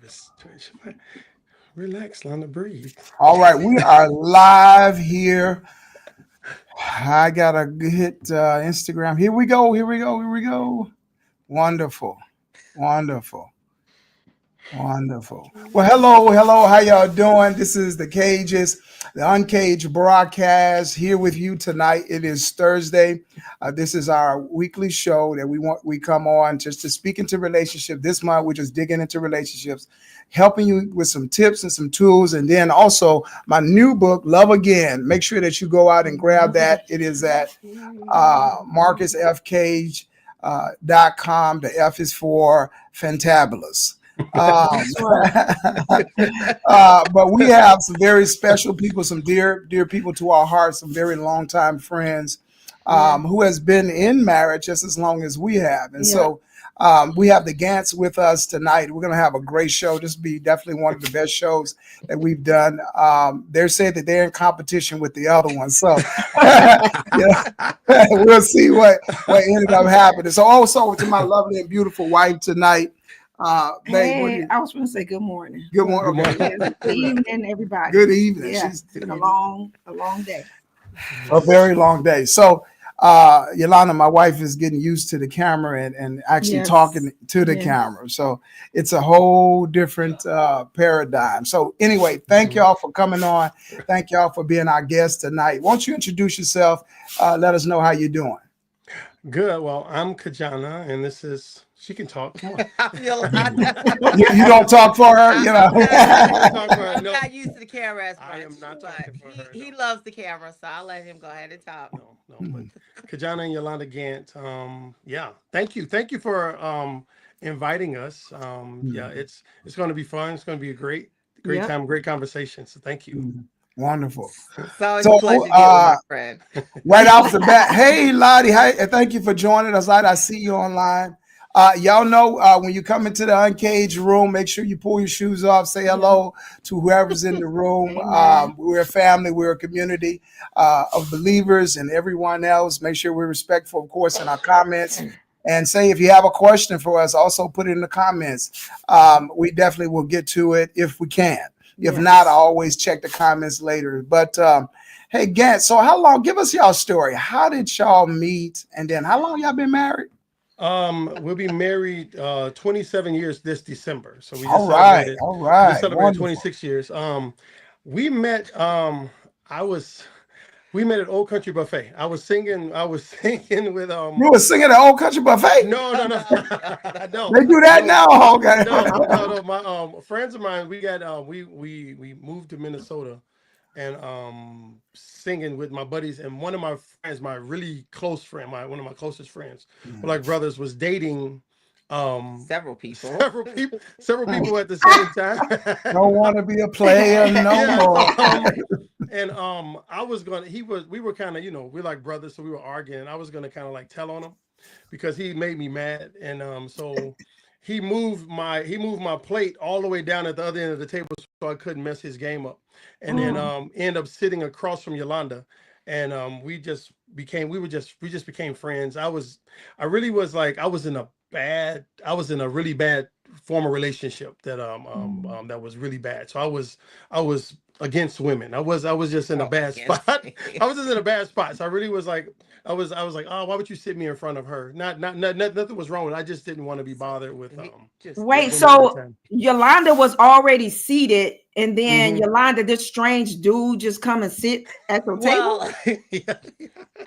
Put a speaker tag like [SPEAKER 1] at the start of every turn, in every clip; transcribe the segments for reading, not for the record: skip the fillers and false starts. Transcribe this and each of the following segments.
[SPEAKER 1] nervous. Relax, Lana, breathe.
[SPEAKER 2] All right, we are live here. I gotta hit Instagram. Here we go. Here we go. Here we go. Wonderful, wonderful, wonderful. Well, hello, hello. How y'all doing? This is the Cages, the UnCaged broadcast here with you tonight. It is Thursday. This is our weekly show that we come on just to speak into relationship. This month we're just digging into relationships, helping you with some tips and some tools, and then also my new book, Love Again. Make sure that you go out and grab that. It is at marcusfcage.com. The F is for fantabulous. Um, but we have some very special people, some dear people to our hearts, some very longtime friends who has been in marriage just as long as we have. And so we have the Gants with us tonight. We're going to have a great show. This will be definitely one of the best shows that we've done. They're saying that they're in competition with the other one. So we'll see what ended up happening. So also to my lovely and beautiful wife tonight.
[SPEAKER 3] Hey, I was going to say good morning.
[SPEAKER 2] Good morning.
[SPEAKER 3] Okay. Good evening, everybody.
[SPEAKER 2] Good evening.
[SPEAKER 3] Yeah, it's been a long day.
[SPEAKER 2] A very long day. So, Yolanda, my wife is getting used to the camera and actually talking to the camera. So it's a whole different paradigm. So anyway, thank y'all for coming on. Thank y'all for being our guest tonight. Won't you introduce yourself? Let us know how you're doing.
[SPEAKER 1] Good. Well, I'm Kajana, and this is. She can talk. Come on.
[SPEAKER 4] I feel
[SPEAKER 2] You don't talk for her, you know.
[SPEAKER 4] I'm not used to the camera as much.
[SPEAKER 1] I am not talking for her.
[SPEAKER 4] He loves the camera, so I'll let him go ahead and talk.
[SPEAKER 1] No. But Kajana and Yolanda Gant. Thank you for inviting us. It's going to be fun. It's going to be a great time, great conversation. So thank you.
[SPEAKER 2] Wonderful.
[SPEAKER 4] It's always a pleasure to get with my friend.
[SPEAKER 2] Right off the bat, hey Lottie, thank you for joining us. I see you online. Y'all know when you come into the UnCaged room, make sure you pull your shoes off, say hello to whoever's in the room. We're a family, we're a community of believers and everyone else. Make sure we're respectful, of course, in our comments. And say if you have a question for us, also put it in the comments. We definitely will get to it if we can. If not, I always check the comments later. But hey, Gant, so give us y'all story. How did y'all meet? And then how long y'all been married?
[SPEAKER 1] We'll be married 27 years this December. So we just
[SPEAKER 2] all right.
[SPEAKER 1] We just celebrated 26 years. We met we met at Old Country Buffet. I was singing with
[SPEAKER 2] You were singing at Old Country Buffet?
[SPEAKER 1] No.
[SPEAKER 2] No. They do that now. Okay.
[SPEAKER 1] No. My friends of mine, we got we moved to Minnesota and singing with my buddies, and one of my friends, my really close friend, one of my closest friends, we're like brothers, was dating
[SPEAKER 4] several people
[SPEAKER 1] at the same time.
[SPEAKER 2] Don't want to be a player no more.
[SPEAKER 1] And we were kind of, we're like brothers, so we were arguing. I was gonna kind of like tell on him because he made me mad, and so he moved my plate all the way down at the other end of the table so I couldn't mess his game up. And then end up sitting across from Yolanda, and we just became friends. I was in a really bad former relationship that that was really bad. So I was against women. I was just in a bad spot. I was just in a bad spot. So I really was like, I was like, oh, why would you sit me in front of her? Nothing was wrong with it. I just didn't want to be bothered with
[SPEAKER 3] Wait, so Yolanda was already seated, and then Yolanda, this strange dude, just come and sit at the table?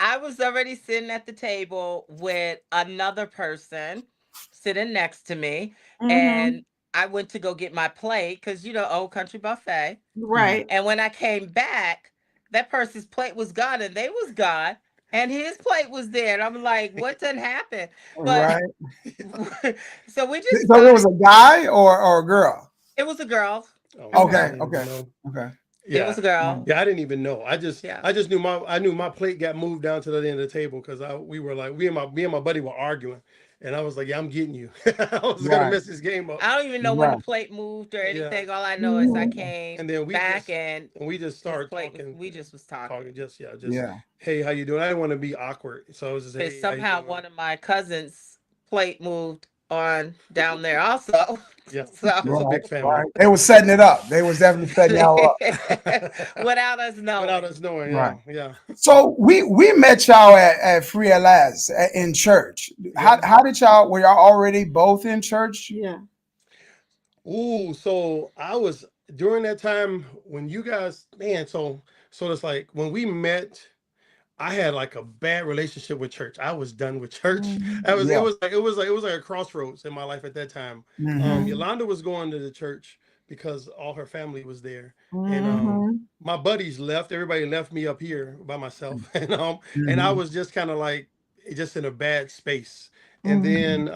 [SPEAKER 4] I was already sitting at the table with another person sitting next to me, and I went to go get my plate because Old Country Buffet,
[SPEAKER 3] right?
[SPEAKER 4] And when I came back, that person's plate was gone, and they was gone, and his plate was there, and I'm like, what done happened? But so we just
[SPEAKER 2] it was a guy or a girl?
[SPEAKER 4] It was a girl.
[SPEAKER 2] Okay.
[SPEAKER 4] Yeah. It was a girl.
[SPEAKER 1] Yeah, I didn't even know. I just knew my plate got moved down to the end of the table because me and my buddy were arguing. And I was like, yeah, I'm getting you. I was going to mess this game up.
[SPEAKER 4] I don't even know when the plate moved or anything. All I know is I came
[SPEAKER 1] and then we just started
[SPEAKER 4] talking. We just was talking.
[SPEAKER 1] Hey, how you doing? I didn't want to be awkward. So I was just
[SPEAKER 4] somehow one of my cousins' plate moved on down there also.
[SPEAKER 1] Yeah,
[SPEAKER 4] So
[SPEAKER 1] it's a big family.
[SPEAKER 2] Right. They was setting it up. They was definitely setting y'all up.
[SPEAKER 4] without us knowing.
[SPEAKER 1] Without us knowing,
[SPEAKER 2] Right.
[SPEAKER 1] yeah.
[SPEAKER 2] So we met y'all at Free at Last in church. How did y'all, were y'all already both in church?
[SPEAKER 3] Yeah.
[SPEAKER 1] Ooh, so I was during that time when you guys, man. So it's like when we met, I had like a bad relationship with church. I was done with church.
[SPEAKER 2] Yeah.
[SPEAKER 1] It was like a crossroads in my life at that time. Yolanda was going to the church because all her family was there, and my buddies left. Everybody left me up here by myself, and I was just kind of like just in a bad space. And then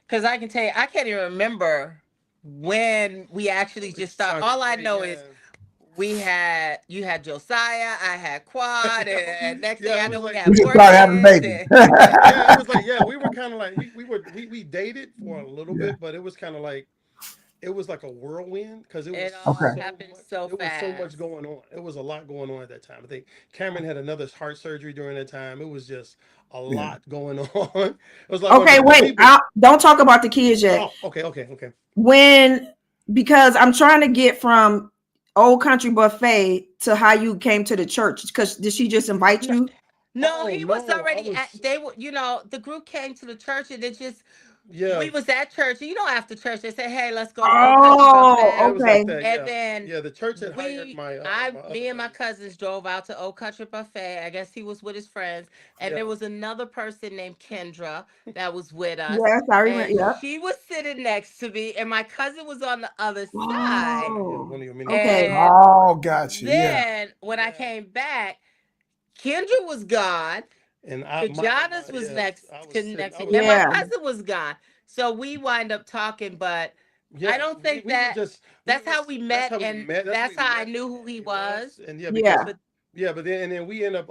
[SPEAKER 4] Because I can tell you, I can't even remember when we actually just started. All I know is you had Josiah, I had Quad, and next thing I know we had
[SPEAKER 2] We just started having babies.
[SPEAKER 1] Yeah, it was like, yeah, we were kind of like we dated for a little bit, but it was kind of like it was like a whirlwind because it was
[SPEAKER 4] happened so
[SPEAKER 1] there was so much
[SPEAKER 4] fast.
[SPEAKER 1] going on. It was a lot going on at that time. I think Cameron had another heart surgery during that time. It was just a lot going on. It was like
[SPEAKER 3] Okay, wait. Don't talk about the kids yet.
[SPEAKER 1] Oh, okay.
[SPEAKER 3] Because I'm trying to get from Old Country Buffet to how you came to the church. Because did she just invite you?
[SPEAKER 4] No, he was already they were, the group came to the church and it just we was at church. After church they said, "Hey, let's go to Old Country Buffet."
[SPEAKER 3] Okay.
[SPEAKER 1] Like
[SPEAKER 4] and then
[SPEAKER 1] the church had hired
[SPEAKER 4] me and my cousins drove out to Old Country Buffet. I guess he was with his friends, and there was another person named Kendra that was with us.
[SPEAKER 3] Yes, I remember.
[SPEAKER 4] And she was sitting next to me, and my cousin was on the other side.
[SPEAKER 3] Okay.
[SPEAKER 2] Oh, gotcha.
[SPEAKER 4] Then when I came back, Kendra was gone.
[SPEAKER 1] And
[SPEAKER 4] Janice was next to me, and my cousin was gone. So we wind up talking, but I don't think that's how we met, and that's how I knew who he was.
[SPEAKER 1] And but then we end up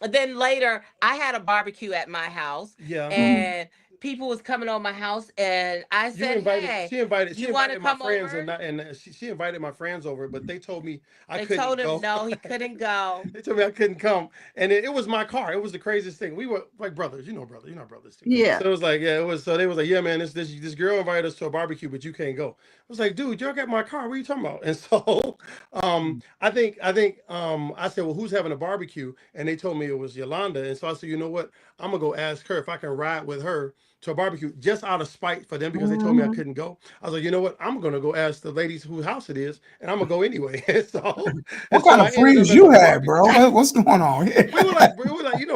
[SPEAKER 4] then later I had a barbecue at my house.
[SPEAKER 1] Yeah.
[SPEAKER 4] And people was coming on my house, and I said, "Hey,
[SPEAKER 1] she invited
[SPEAKER 4] my
[SPEAKER 1] friends
[SPEAKER 4] over?"
[SPEAKER 1] and she invited my friends over, but they told me
[SPEAKER 4] They told him no, he couldn't go.
[SPEAKER 1] They told me I couldn't come, and it was my car. It was the craziest thing. We were like brothers, you're not brothers too.
[SPEAKER 3] Yeah.
[SPEAKER 1] So it was like, it was. So they was like, yeah, man, this girl invited us to a barbecue, but you can't go. I was like, dude, y'all got my car. What are you talking about? And so, I think I said, well, who's having a barbecue? And they told me it was Yolanda, and so I said, you know what? I'm gonna go ask her if I can ride with her to a barbecue just out of spite for them because they told me I couldn't go. I was like, you know what? I'm gonna go ask the ladies whose house it is, and I'm gonna go anyway.
[SPEAKER 2] What kind of friends you had, bro? What's going on here?
[SPEAKER 1] we were like,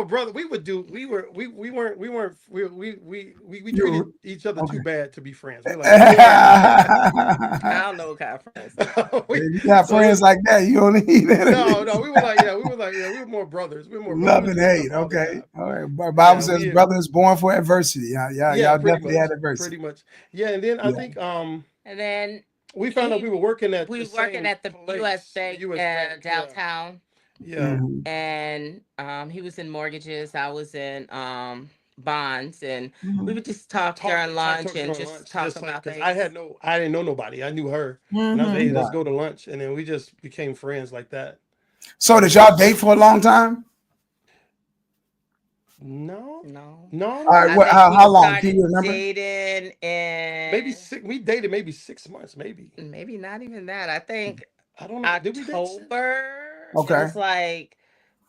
[SPEAKER 1] brother. We treated each other too bad to be friends. We're like,
[SPEAKER 4] I don't know what kind of friends.
[SPEAKER 2] You got friends like that, you don't need that.
[SPEAKER 1] No, we were like, we were more brothers. We were more
[SPEAKER 2] love and hate. Okay, all right. Bible says, "Brother is born for adversity." Y'all definitely had adversity.
[SPEAKER 1] Pretty much. Yeah, and then I think
[SPEAKER 4] and then
[SPEAKER 1] we found out we were working at
[SPEAKER 4] the U.S. Bank downtown.
[SPEAKER 1] Yeah.
[SPEAKER 4] And he was in mortgages. I was in bonds, and we would just talk during lunch and just talk about things.
[SPEAKER 1] I didn't know nobody. I knew her, and I was like, hey, let's go to lunch, and then we just became friends like that.
[SPEAKER 2] So did y'all date for a long time?
[SPEAKER 1] No.
[SPEAKER 2] All right, how long? Can you remember?
[SPEAKER 4] Dating and
[SPEAKER 1] maybe we dated maybe 6 months, maybe
[SPEAKER 4] not even that. I think
[SPEAKER 1] I don't know.
[SPEAKER 4] October.
[SPEAKER 2] Okay.
[SPEAKER 4] It was like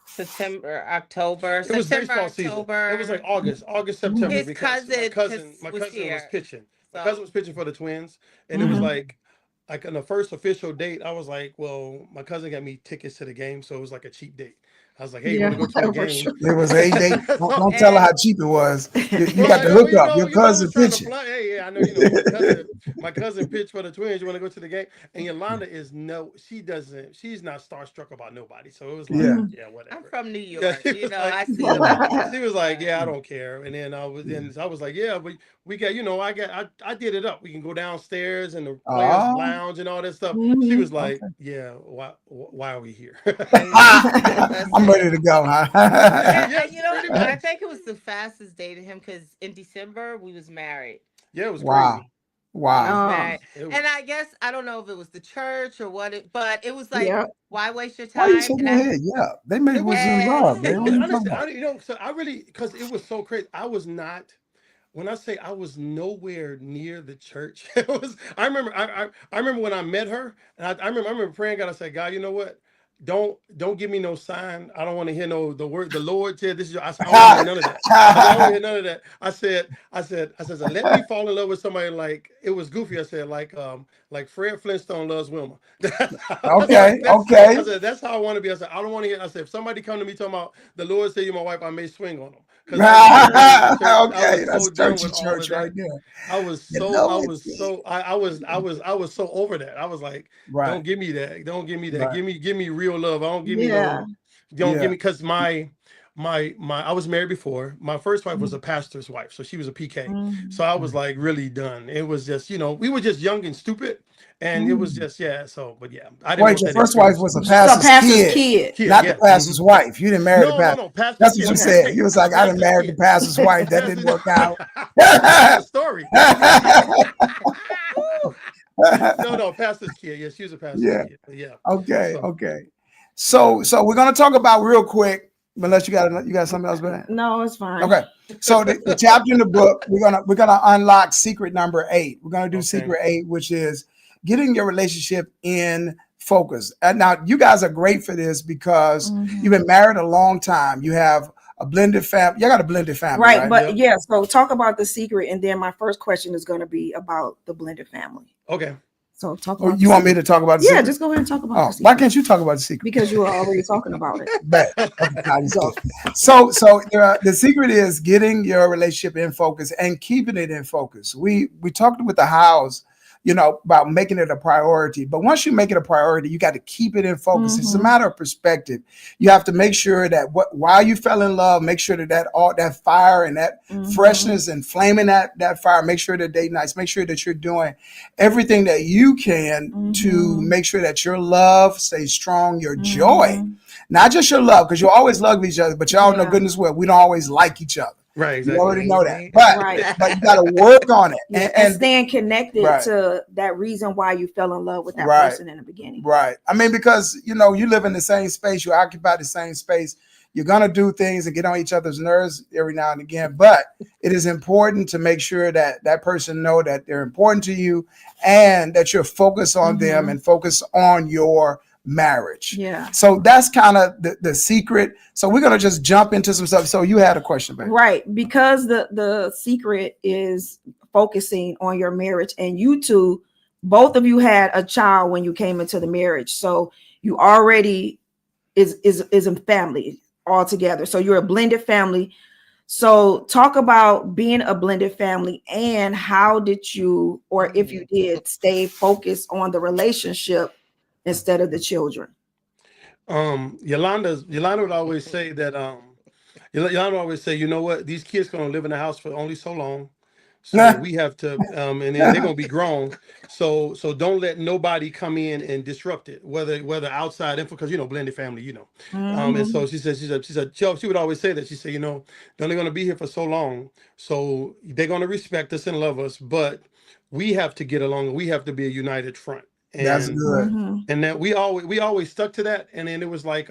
[SPEAKER 4] September, October.
[SPEAKER 1] It was baseball season. It was like August, September.
[SPEAKER 4] His
[SPEAKER 1] because
[SPEAKER 4] cousin
[SPEAKER 1] my cousin was pitching.
[SPEAKER 4] So.
[SPEAKER 1] My cousin was pitching for the Twins, and it was like on the first official date, I was like, well, my cousin got me tickets to the game, so it was like a cheap date. I was like, hey, you want to go to the game?
[SPEAKER 2] It was a date. Don't tell her how cheap it was. You got the hookup. Your cousin pitching.
[SPEAKER 1] Hey, I know. My cousin pitched for the Twins. You want to go to the game? And Yolanda she's not starstruck about nobody. So it was like, yeah whatever.
[SPEAKER 4] I'm from New York. I see.
[SPEAKER 1] She was like, yeah, I don't care. And then I was like, yeah, but we got, I did it up. We can go downstairs and the players lounge and all that stuff. She was like, yeah, why are we here?
[SPEAKER 2] I'm ready to go, huh?
[SPEAKER 4] I think it was the fastest day to him because in December we was married.
[SPEAKER 1] Yeah, it was crazy.
[SPEAKER 2] Wow.
[SPEAKER 4] And I guess I don't know if it was the church or what, but it was like, why waste your time?
[SPEAKER 2] Why you shaking your head? Yeah, they made it was involved.
[SPEAKER 1] Honestly, so I really, because it was so crazy. I was not when I say I was nowhere near the church, it was. I remember when I met her, and I remember praying God. I said, God, you know what? Don't give me no sign. I don't want to hear no the word. The Lord said this is. I said, I don't want to hear none of that. I said, I don't want to hear none of that. I said, let me fall in love with somebody like it was goofy. I said like Fred Flintstone loves Wilma.
[SPEAKER 2] Okay, okay.
[SPEAKER 1] I said that's how I want to be. I said I don't want to hear. I said if somebody come to me talking about the Lord said you're my wife, I may swing on them. Because I
[SPEAKER 2] Okay,
[SPEAKER 1] was
[SPEAKER 2] that's
[SPEAKER 1] so done
[SPEAKER 2] churchy
[SPEAKER 1] with all
[SPEAKER 2] church
[SPEAKER 1] of
[SPEAKER 2] right
[SPEAKER 1] that.
[SPEAKER 2] there.
[SPEAKER 1] I was
[SPEAKER 2] You
[SPEAKER 1] so
[SPEAKER 2] know
[SPEAKER 1] I
[SPEAKER 2] it.
[SPEAKER 1] was so I was so over that. I was like,
[SPEAKER 2] Right,
[SPEAKER 1] don't give me that. Don't give me that.
[SPEAKER 2] right.
[SPEAKER 1] Give me real love. I don't give me
[SPEAKER 3] Yeah.
[SPEAKER 1] no. Don't
[SPEAKER 2] Yeah.
[SPEAKER 1] give me because my I was married before. My first wife was a pastor's wife, so she was a PK. So I was like really done. It was just we were just young and stupid, and it was just yeah. So but yeah, I didn't
[SPEAKER 2] Wait,
[SPEAKER 1] want
[SPEAKER 2] your
[SPEAKER 1] that
[SPEAKER 2] first wife
[SPEAKER 1] experience.
[SPEAKER 2] was a
[SPEAKER 3] So
[SPEAKER 2] pastor's
[SPEAKER 3] pastor's
[SPEAKER 2] kid,
[SPEAKER 3] kid.
[SPEAKER 1] Kid,
[SPEAKER 2] not the
[SPEAKER 1] yeah.
[SPEAKER 2] pastor's wife. You didn't marry the pastor.
[SPEAKER 1] No, pastor's
[SPEAKER 2] That's what
[SPEAKER 1] kid.
[SPEAKER 2] you
[SPEAKER 3] Okay.
[SPEAKER 2] said. You was like, I done
[SPEAKER 1] Pastor's
[SPEAKER 2] married the
[SPEAKER 1] kid.
[SPEAKER 2] pastor's wife. That didn't
[SPEAKER 1] Pastor,
[SPEAKER 2] work out.
[SPEAKER 1] that's a story. No, pastor's kid. Yeah, she was a pastor's
[SPEAKER 2] Yeah.
[SPEAKER 1] kid. But yeah.
[SPEAKER 2] Okay.
[SPEAKER 1] So
[SPEAKER 2] Okay. So we're gonna talk about real quick, unless you got something else, Ben.
[SPEAKER 3] No, it's fine.
[SPEAKER 2] Okay. So the chapter in the book, we're gonna unlock secret number 8. We're gonna do
[SPEAKER 1] okay.
[SPEAKER 2] secret 8, which is getting your relationship in focus. And now you guys are great for this because you've been married a long time. You have a blended family. You got a blended family,
[SPEAKER 3] Right,
[SPEAKER 2] right?
[SPEAKER 3] but
[SPEAKER 1] Yep.
[SPEAKER 3] yeah, so talk about the secret, and then my first question is going to be about the blended family.
[SPEAKER 1] Okay.
[SPEAKER 3] So talk
[SPEAKER 2] Oh,
[SPEAKER 3] about
[SPEAKER 2] you
[SPEAKER 3] the
[SPEAKER 2] want me
[SPEAKER 3] secret.
[SPEAKER 2] to talk about the
[SPEAKER 3] Yeah,
[SPEAKER 2] secret?
[SPEAKER 3] just go ahead and talk about
[SPEAKER 2] Oh,
[SPEAKER 3] the secret.
[SPEAKER 2] why can't you talk about the secret?
[SPEAKER 3] Because you were already talking about it.
[SPEAKER 2] Bet. Okay, nah, just kidding. So the secret is getting your relationship in focus and keeping it in focus. We talked with the hows, about making it a priority. But once you make it a priority, you got to keep it in focus. It's a matter of perspective. You have to make sure that while you fell in love, make sure that all that fire and that freshness and flaming that fire, make sure that date nights, make sure that you're doing everything that you can to make sure that your love stays strong, your joy, not just your love, because you always love each other, but y'all know goodness well, we don't always like each other.
[SPEAKER 1] Right, exactly.
[SPEAKER 2] You already know that, but you got to work on it
[SPEAKER 3] and staying connected
[SPEAKER 2] right.
[SPEAKER 3] to that reason why you fell in love with that
[SPEAKER 2] Right.
[SPEAKER 3] person in the beginning.
[SPEAKER 2] Right. I mean, because you live in the same space, you occupy the same space. You're gonna do things and get on each other's nerves every now and again, but it is important to make sure that that person know that they're important to you and that you're focused on them and focus on your marriage.
[SPEAKER 3] Yeah.
[SPEAKER 2] So that's kind of the secret. So we're gonna just jump into some stuff. So you had a question, baby.
[SPEAKER 3] Right, because the secret is focusing on your marriage, and you two, both of you had a child when you came into the marriage, so you already is a family all together. So you're a blended family. So talk about being a blended family and how did you, or if you did, stay focused on the relationship instead of the children.
[SPEAKER 1] Yolanda would always say that Yolanda would always say, you know what, these kids gonna live in the house for only so long. So we have to and then they're gonna be grown. So don't let nobody come in and disrupt it, whether outside info, because blended family, and so she would always say that. She said, they're only gonna be here for so long. So they're gonna respect us and love us, but we have to get along, we have to be a united front.
[SPEAKER 2] That's
[SPEAKER 1] And
[SPEAKER 2] good.
[SPEAKER 1] and that we always stuck to that. And then it was like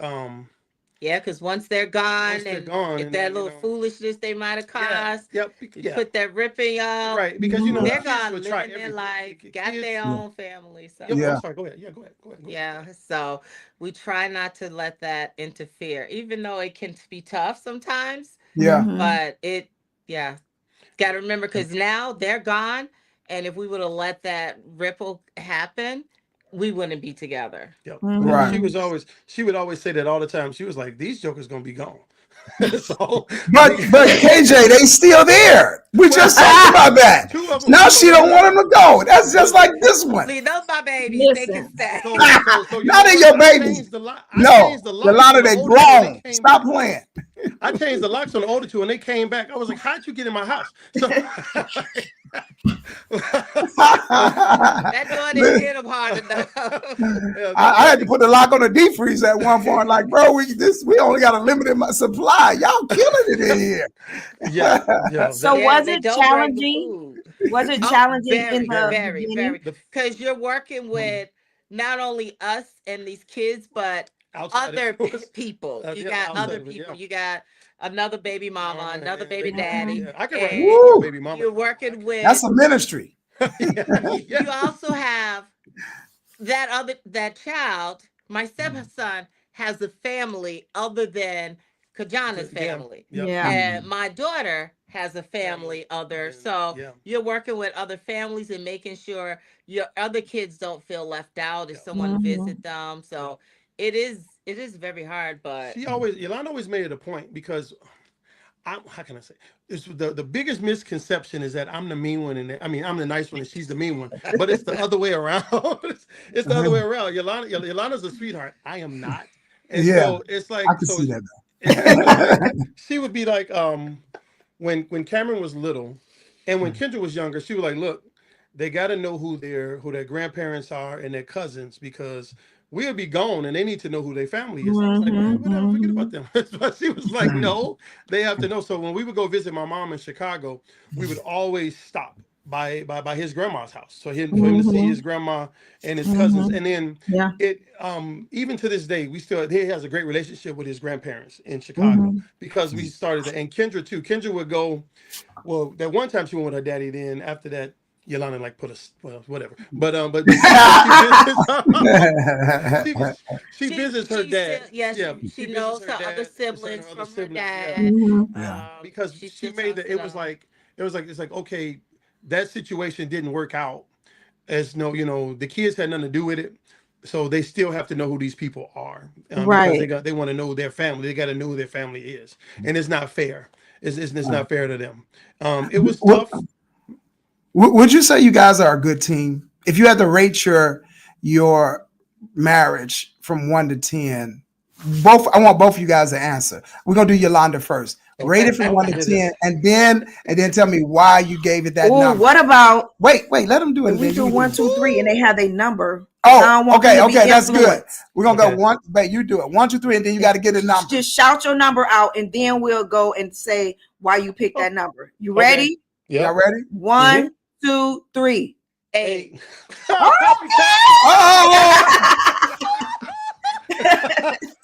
[SPEAKER 4] yeah, because once they're gone,
[SPEAKER 1] Once they're
[SPEAKER 4] and
[SPEAKER 1] gone,
[SPEAKER 4] if
[SPEAKER 1] and
[SPEAKER 4] that
[SPEAKER 1] then,
[SPEAKER 4] little foolishness they might have caused,
[SPEAKER 1] Yep.
[SPEAKER 4] you
[SPEAKER 1] Yeah.
[SPEAKER 4] put that ripping up,
[SPEAKER 1] Right. Because
[SPEAKER 4] they're
[SPEAKER 1] kids
[SPEAKER 4] gone
[SPEAKER 1] will try
[SPEAKER 4] living their
[SPEAKER 1] everything.
[SPEAKER 4] life, got
[SPEAKER 1] Kids,
[SPEAKER 4] their own family. So
[SPEAKER 1] Yep,
[SPEAKER 2] Yeah.
[SPEAKER 1] I'm sorry. Go ahead. Yeah, go ahead.
[SPEAKER 4] yeah, so we try not to let that interfere, even though it can be tough sometimes.
[SPEAKER 2] Yeah.
[SPEAKER 4] But got to remember, because now they're gone, and if we would have let that ripple happen, we wouldn't be together.
[SPEAKER 1] Yep.
[SPEAKER 2] Right.
[SPEAKER 1] She would always say that all the time. She was like, these jokers gonna be gone. So
[SPEAKER 2] But KJ, they still there. We just talked about that.
[SPEAKER 1] Two of them.
[SPEAKER 2] Now she don't want them to go. That's just like this one.
[SPEAKER 4] See, those my babies. They can
[SPEAKER 3] Listen.
[SPEAKER 4] stay.
[SPEAKER 1] So you
[SPEAKER 2] Not
[SPEAKER 1] know
[SPEAKER 2] in
[SPEAKER 1] what?
[SPEAKER 2] your
[SPEAKER 1] I
[SPEAKER 2] babies.
[SPEAKER 1] changed the lock.
[SPEAKER 2] No, a lot of they
[SPEAKER 1] older two and
[SPEAKER 2] grown.
[SPEAKER 1] came
[SPEAKER 2] Stop
[SPEAKER 1] back.
[SPEAKER 2] playing.
[SPEAKER 1] I changed the locks on the older two and they came back. I was like, how'd you get in my house? So
[SPEAKER 4] That door didn't hit them hard enough.
[SPEAKER 2] I had to put the lock on the deep freeze at one point. Like, bro, we only got a limited supply. Y'all killing it in here.
[SPEAKER 1] Yeah.
[SPEAKER 3] So was it
[SPEAKER 4] don't bring the
[SPEAKER 3] challenging?
[SPEAKER 4] food.
[SPEAKER 3] Was it challenging
[SPEAKER 4] Very,
[SPEAKER 3] in the
[SPEAKER 4] very,
[SPEAKER 3] beginning?
[SPEAKER 4] because you're working with not only us and these kids, but
[SPEAKER 1] Outside
[SPEAKER 4] other
[SPEAKER 1] influence.
[SPEAKER 4] people. You
[SPEAKER 1] Yeah,
[SPEAKER 4] got
[SPEAKER 1] outside
[SPEAKER 4] other
[SPEAKER 1] of it,
[SPEAKER 4] people.
[SPEAKER 1] yeah.
[SPEAKER 4] You got another baby mama, another baby
[SPEAKER 1] baby
[SPEAKER 4] daddy.
[SPEAKER 1] Yeah, I can
[SPEAKER 4] and
[SPEAKER 1] write a baby mama.
[SPEAKER 4] You're working with.
[SPEAKER 2] That's a ministry.
[SPEAKER 4] You also have that child. My stepson has a family other than Kajana's family.
[SPEAKER 1] Yep.
[SPEAKER 3] Yeah.
[SPEAKER 4] And my daughter has a family other.
[SPEAKER 1] And,
[SPEAKER 4] So
[SPEAKER 1] yeah.
[SPEAKER 4] you're working with other families and making sure your other kids don't feel left out if
[SPEAKER 1] Yeah.
[SPEAKER 4] someone
[SPEAKER 3] Mhm.
[SPEAKER 4] visit them. So it is very hard, but
[SPEAKER 1] Yolanda always made it a point because how can I say? It's the biggest misconception is that I'm the mean one, and I'm the nice one, and she's the mean one. But it's the other way around. It's the other way around. Yolanda's a sweetheart. I am not, and
[SPEAKER 2] Yeah,
[SPEAKER 1] so it's like
[SPEAKER 2] I can see that.
[SPEAKER 1] she would be like, when Cameron was little, and when Kendra was younger, she was like, look, they got to know who their grandparents are and their cousins because we'll be gone and they need to know who their family is. I was like, man, whatever, forget about them. But she was like, no, they have to know. So when we would go visit my mom in Chicago, we would always stop by his grandma's house. So for him to see his grandma and his cousins. And then
[SPEAKER 3] Yeah.
[SPEAKER 1] it even to this day, he has a great relationship with his grandparents in Chicago because we started and Kendra too. Kendra would go, well, that one time she went with her daddy, then after that Yolanda like put us whatever, but she visits her dad.
[SPEAKER 4] She knows her other siblings from her dad.
[SPEAKER 1] Because she made that it was like it's like okay, that situation didn't work out as the kids had nothing to do with it, so they still have to know who these people are,
[SPEAKER 3] Right?
[SPEAKER 1] because they want to know their family. They got to know who their family is, and it's not fair. It's not fair to them. It was tough.
[SPEAKER 2] Would you say you guys are a good team? If you had to rate your marriage from 1 to 10, I want both of you guys to answer. We're gonna do Yolanda first.
[SPEAKER 1] Okay.
[SPEAKER 2] Rate it from 1 to 10, and then tell me why you gave it that number.
[SPEAKER 3] What about
[SPEAKER 2] wait? Let them do it.
[SPEAKER 3] if we do 1, 2, 3, and they have a number?
[SPEAKER 2] Oh, okay, that's good. We're gonna go one. But you do it 1, 2, 3, and then you got to get a number.
[SPEAKER 3] Just shout your number out, and then we'll go and say why you picked that number. You ready?
[SPEAKER 2] Yeah. Y'all ready?
[SPEAKER 3] 1, 2, 3.
[SPEAKER 1] 8.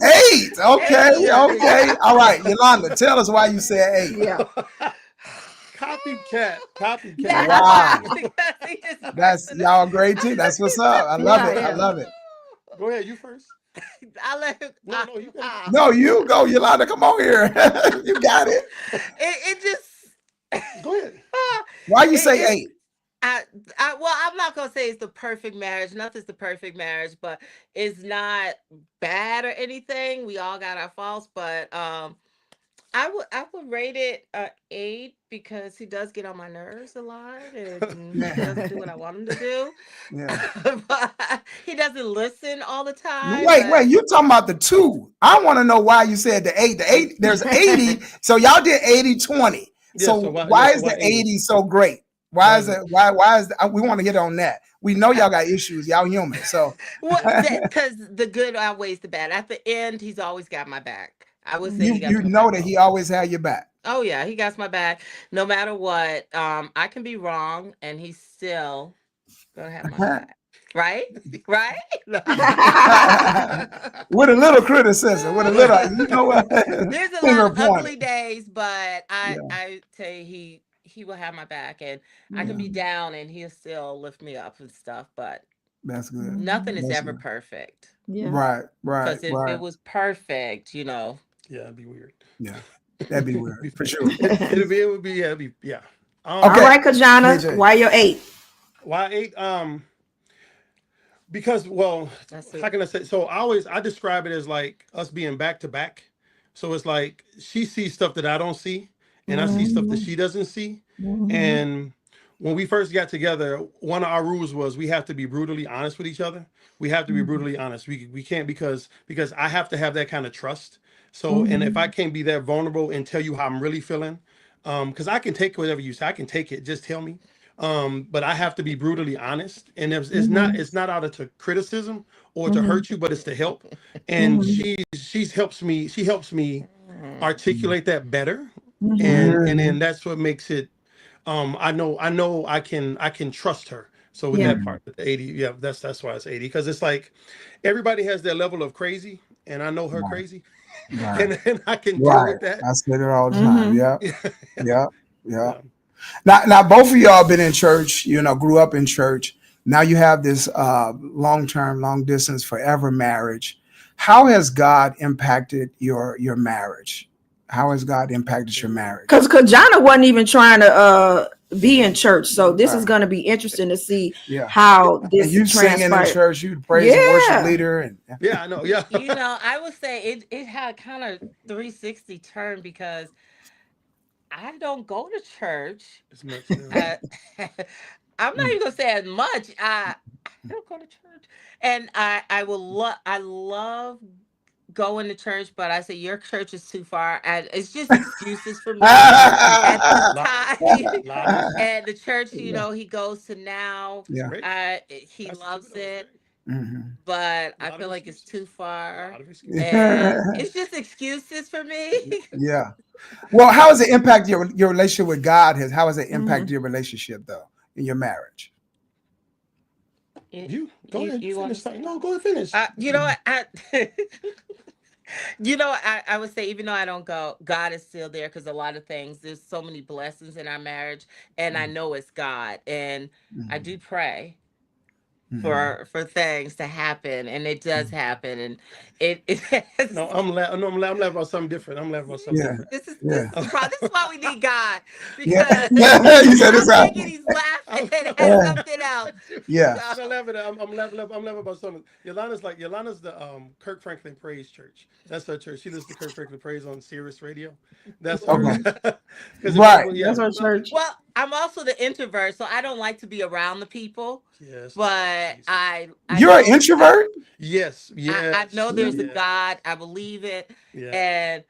[SPEAKER 2] Eight. Okay. All right, Yolanda, tell us why you said 8.
[SPEAKER 3] Yeah.
[SPEAKER 1] Copycat.
[SPEAKER 2] Wow. That's y'all great too. That's what's up. I love it.
[SPEAKER 3] Yeah.
[SPEAKER 2] I love it.
[SPEAKER 1] Go ahead, you first.
[SPEAKER 4] I'll let him.
[SPEAKER 1] No, you go.
[SPEAKER 2] No, you go, Yolanda. Come on here. You got it.
[SPEAKER 4] It just.
[SPEAKER 1] Go ahead.
[SPEAKER 2] Why you say 8?
[SPEAKER 4] Well, I'm not gonna say it's the perfect marriage. Nothing's the perfect marriage, but it's not bad or anything. We all got our faults, but I would rate it 8 because he does get on my nerves a lot and he doesn't do what I want him to do.
[SPEAKER 2] Yeah.
[SPEAKER 4] But he doesn't listen all the time.
[SPEAKER 2] Wait, you talking about the 2. I want to know why you said the 8. The 8, there's 80. So y'all did 80-20. So why is the 80 so great? Why is it? Why is that? We want to hit on that. We know y'all got issues. Y'all human. So
[SPEAKER 4] because the good outweighs the bad. At the end, he's always got my back. I would say
[SPEAKER 2] you know that he always had your back.
[SPEAKER 4] Oh yeah, he got my back no matter what. I can be wrong, and he's still gonna have my back. Right?
[SPEAKER 2] With a little criticism, with a little, you know what?
[SPEAKER 4] There's a lot of ugly days, but I tell you, he will have my back, and I can be down, and he'll still lift me up and stuff. But
[SPEAKER 2] that's good.
[SPEAKER 4] Nothing is ever perfect.
[SPEAKER 3] Yeah.
[SPEAKER 2] Right.
[SPEAKER 4] Because if it was perfect,
[SPEAKER 1] yeah, it'd be weird.
[SPEAKER 2] Yeah, that'd be weird for sure.
[SPEAKER 1] It would be yeah.
[SPEAKER 3] All right, Kajana, why you're 8?
[SPEAKER 1] Why 8? Because how can I say? So I describe it as like us being back to back. So it's like she sees stuff that I don't see, and I see stuff that she doesn't see. And when we first got together, one of our rules was we have to be brutally honest with each other. We have to be brutally honest. We can't because I have to have that kind of trust. So and if I can't be that vulnerable and tell you how I'm really feeling, because I can take whatever you say, I can take it. Just tell me. But I have to be brutally honest, and it's not out of criticism or to hurt you, but it's to help. And she helps me articulate that better, and then that's what makes it. I know I can trust her. So with that part, the 80, that's why it's 80, because it's like everybody has their level of crazy, and I know her
[SPEAKER 2] Right.
[SPEAKER 1] crazy,
[SPEAKER 2] Right.
[SPEAKER 1] and I can deal
[SPEAKER 2] Right.
[SPEAKER 1] with that.
[SPEAKER 2] I said it all the time.
[SPEAKER 3] Mhm.
[SPEAKER 2] Yep.
[SPEAKER 1] Yeah.
[SPEAKER 2] Yep. Yep.
[SPEAKER 1] Yeah.
[SPEAKER 2] Now, both of y'all been in church, grew up in church. Now you have this long-term, long-distance, forever marriage. How has God impacted your marriage? How has God impacted your marriage?
[SPEAKER 3] Because Kajana wasn't even trying to be in church, so this is going to be interesting to see
[SPEAKER 2] Yeah.
[SPEAKER 3] how
[SPEAKER 2] And
[SPEAKER 3] this
[SPEAKER 2] you singing in
[SPEAKER 3] transpired.
[SPEAKER 2] church, you praise and worship
[SPEAKER 3] Yeah.
[SPEAKER 2] leader, and
[SPEAKER 1] Yeah, I know. Yeah.
[SPEAKER 4] You know, I would say it had kind of 360 turn because I don't go to church.
[SPEAKER 1] As much. Yeah.
[SPEAKER 4] Uh, I'm not
[SPEAKER 2] Mm.
[SPEAKER 4] even gonna say as much. I don't go to church, and I love going to church, but I say your church is too far, and it's just excuses for me at this
[SPEAKER 1] Lot,
[SPEAKER 4] time.
[SPEAKER 1] lot of
[SPEAKER 4] And the church,
[SPEAKER 2] Yeah.
[SPEAKER 4] he goes to now,
[SPEAKER 1] It's
[SPEAKER 2] Yeah.
[SPEAKER 1] great.
[SPEAKER 4] he
[SPEAKER 1] That's stupid
[SPEAKER 4] loves
[SPEAKER 1] though. It's
[SPEAKER 4] it,
[SPEAKER 1] great.
[SPEAKER 2] Mhm.
[SPEAKER 4] but
[SPEAKER 1] A
[SPEAKER 4] I
[SPEAKER 1] lot of
[SPEAKER 4] feel like it's too
[SPEAKER 1] excuses. A
[SPEAKER 4] far,
[SPEAKER 1] lot of excuses.
[SPEAKER 4] and it's just excuses for me.
[SPEAKER 2] Yeah. Well, how has it impacted your relationship with God? How has it impacted
[SPEAKER 3] Mhm.
[SPEAKER 2] your relationship though in your marriage?
[SPEAKER 4] You,
[SPEAKER 1] You go ahead.
[SPEAKER 4] you want
[SPEAKER 1] Finish
[SPEAKER 4] to say
[SPEAKER 1] something. No,
[SPEAKER 4] something?
[SPEAKER 1] go ahead. Finish.
[SPEAKER 4] You know what? I would say even though I don't go, God is still there because a lot of things. There's so many blessings in our marriage, and I know it's God, and I
[SPEAKER 2] Mhm.
[SPEAKER 4] do pray
[SPEAKER 2] Mhm.
[SPEAKER 4] for things to happen, and it does happen, and it has,
[SPEAKER 1] No, I'm laughing. No, I'm laughing about something different. I'm laughing about something
[SPEAKER 2] Yeah.
[SPEAKER 1] different.
[SPEAKER 4] this
[SPEAKER 2] Yeah.
[SPEAKER 4] is the problem. This is why we need God
[SPEAKER 2] Yeah.
[SPEAKER 4] because
[SPEAKER 2] You said
[SPEAKER 4] I'm
[SPEAKER 2] it's out.
[SPEAKER 4] thinking He's laughing at
[SPEAKER 2] Yeah.
[SPEAKER 4] something else.
[SPEAKER 2] Yeah.
[SPEAKER 1] I'm not laughing. I'm laughing about something. Yolana's the Kirk Franklin Praise Church. That's her church. She listens to Kirk Franklin Praise on Sirius Radio. That's her.
[SPEAKER 2] Okay.
[SPEAKER 3] Mhm.
[SPEAKER 1] Because
[SPEAKER 2] Right.
[SPEAKER 1] yeah,
[SPEAKER 3] That's our church.
[SPEAKER 4] Well, I'm also the introvert, so I don't like to be around the people.
[SPEAKER 1] yes, Lord
[SPEAKER 4] But
[SPEAKER 1] Jesus.
[SPEAKER 4] I
[SPEAKER 2] You're an
[SPEAKER 4] know
[SPEAKER 2] introvert?
[SPEAKER 1] Yes,
[SPEAKER 4] I
[SPEAKER 1] yes,
[SPEAKER 4] know there's a
[SPEAKER 2] Mm.
[SPEAKER 1] yes,
[SPEAKER 4] God. I believe it,
[SPEAKER 1] yes.
[SPEAKER 4] and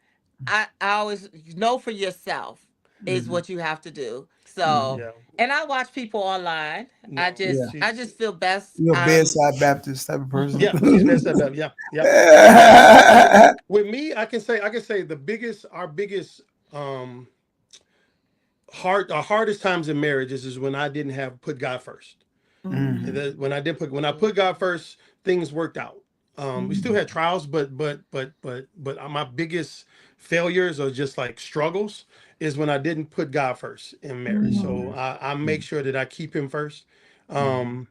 [SPEAKER 4] I always know for yourself is
[SPEAKER 2] Mhm.
[SPEAKER 4] what you have to do.
[SPEAKER 2] Mhm.
[SPEAKER 4] So,
[SPEAKER 1] Yeah.
[SPEAKER 4] and I watch people online. I
[SPEAKER 1] No,
[SPEAKER 4] just
[SPEAKER 2] Yeah.
[SPEAKER 4] I
[SPEAKER 1] she's
[SPEAKER 4] just feel best.
[SPEAKER 2] You're a bedside Baptist type of person.
[SPEAKER 1] yeah, she's messed up. Yeah, yeah. With me, I can say our biggest um our hardest times in marriages is when I didn't have put God first.
[SPEAKER 3] Mhm.
[SPEAKER 2] Mhm.
[SPEAKER 1] When I put God first, things worked out. We still
[SPEAKER 3] Mhm.
[SPEAKER 1] had trials, but my biggest failures or just like struggles is when I didn't put God first in marriage.
[SPEAKER 3] Mhm.
[SPEAKER 1] So I make sure that I keep Him first.
[SPEAKER 2] Mhm.
[SPEAKER 1] Um,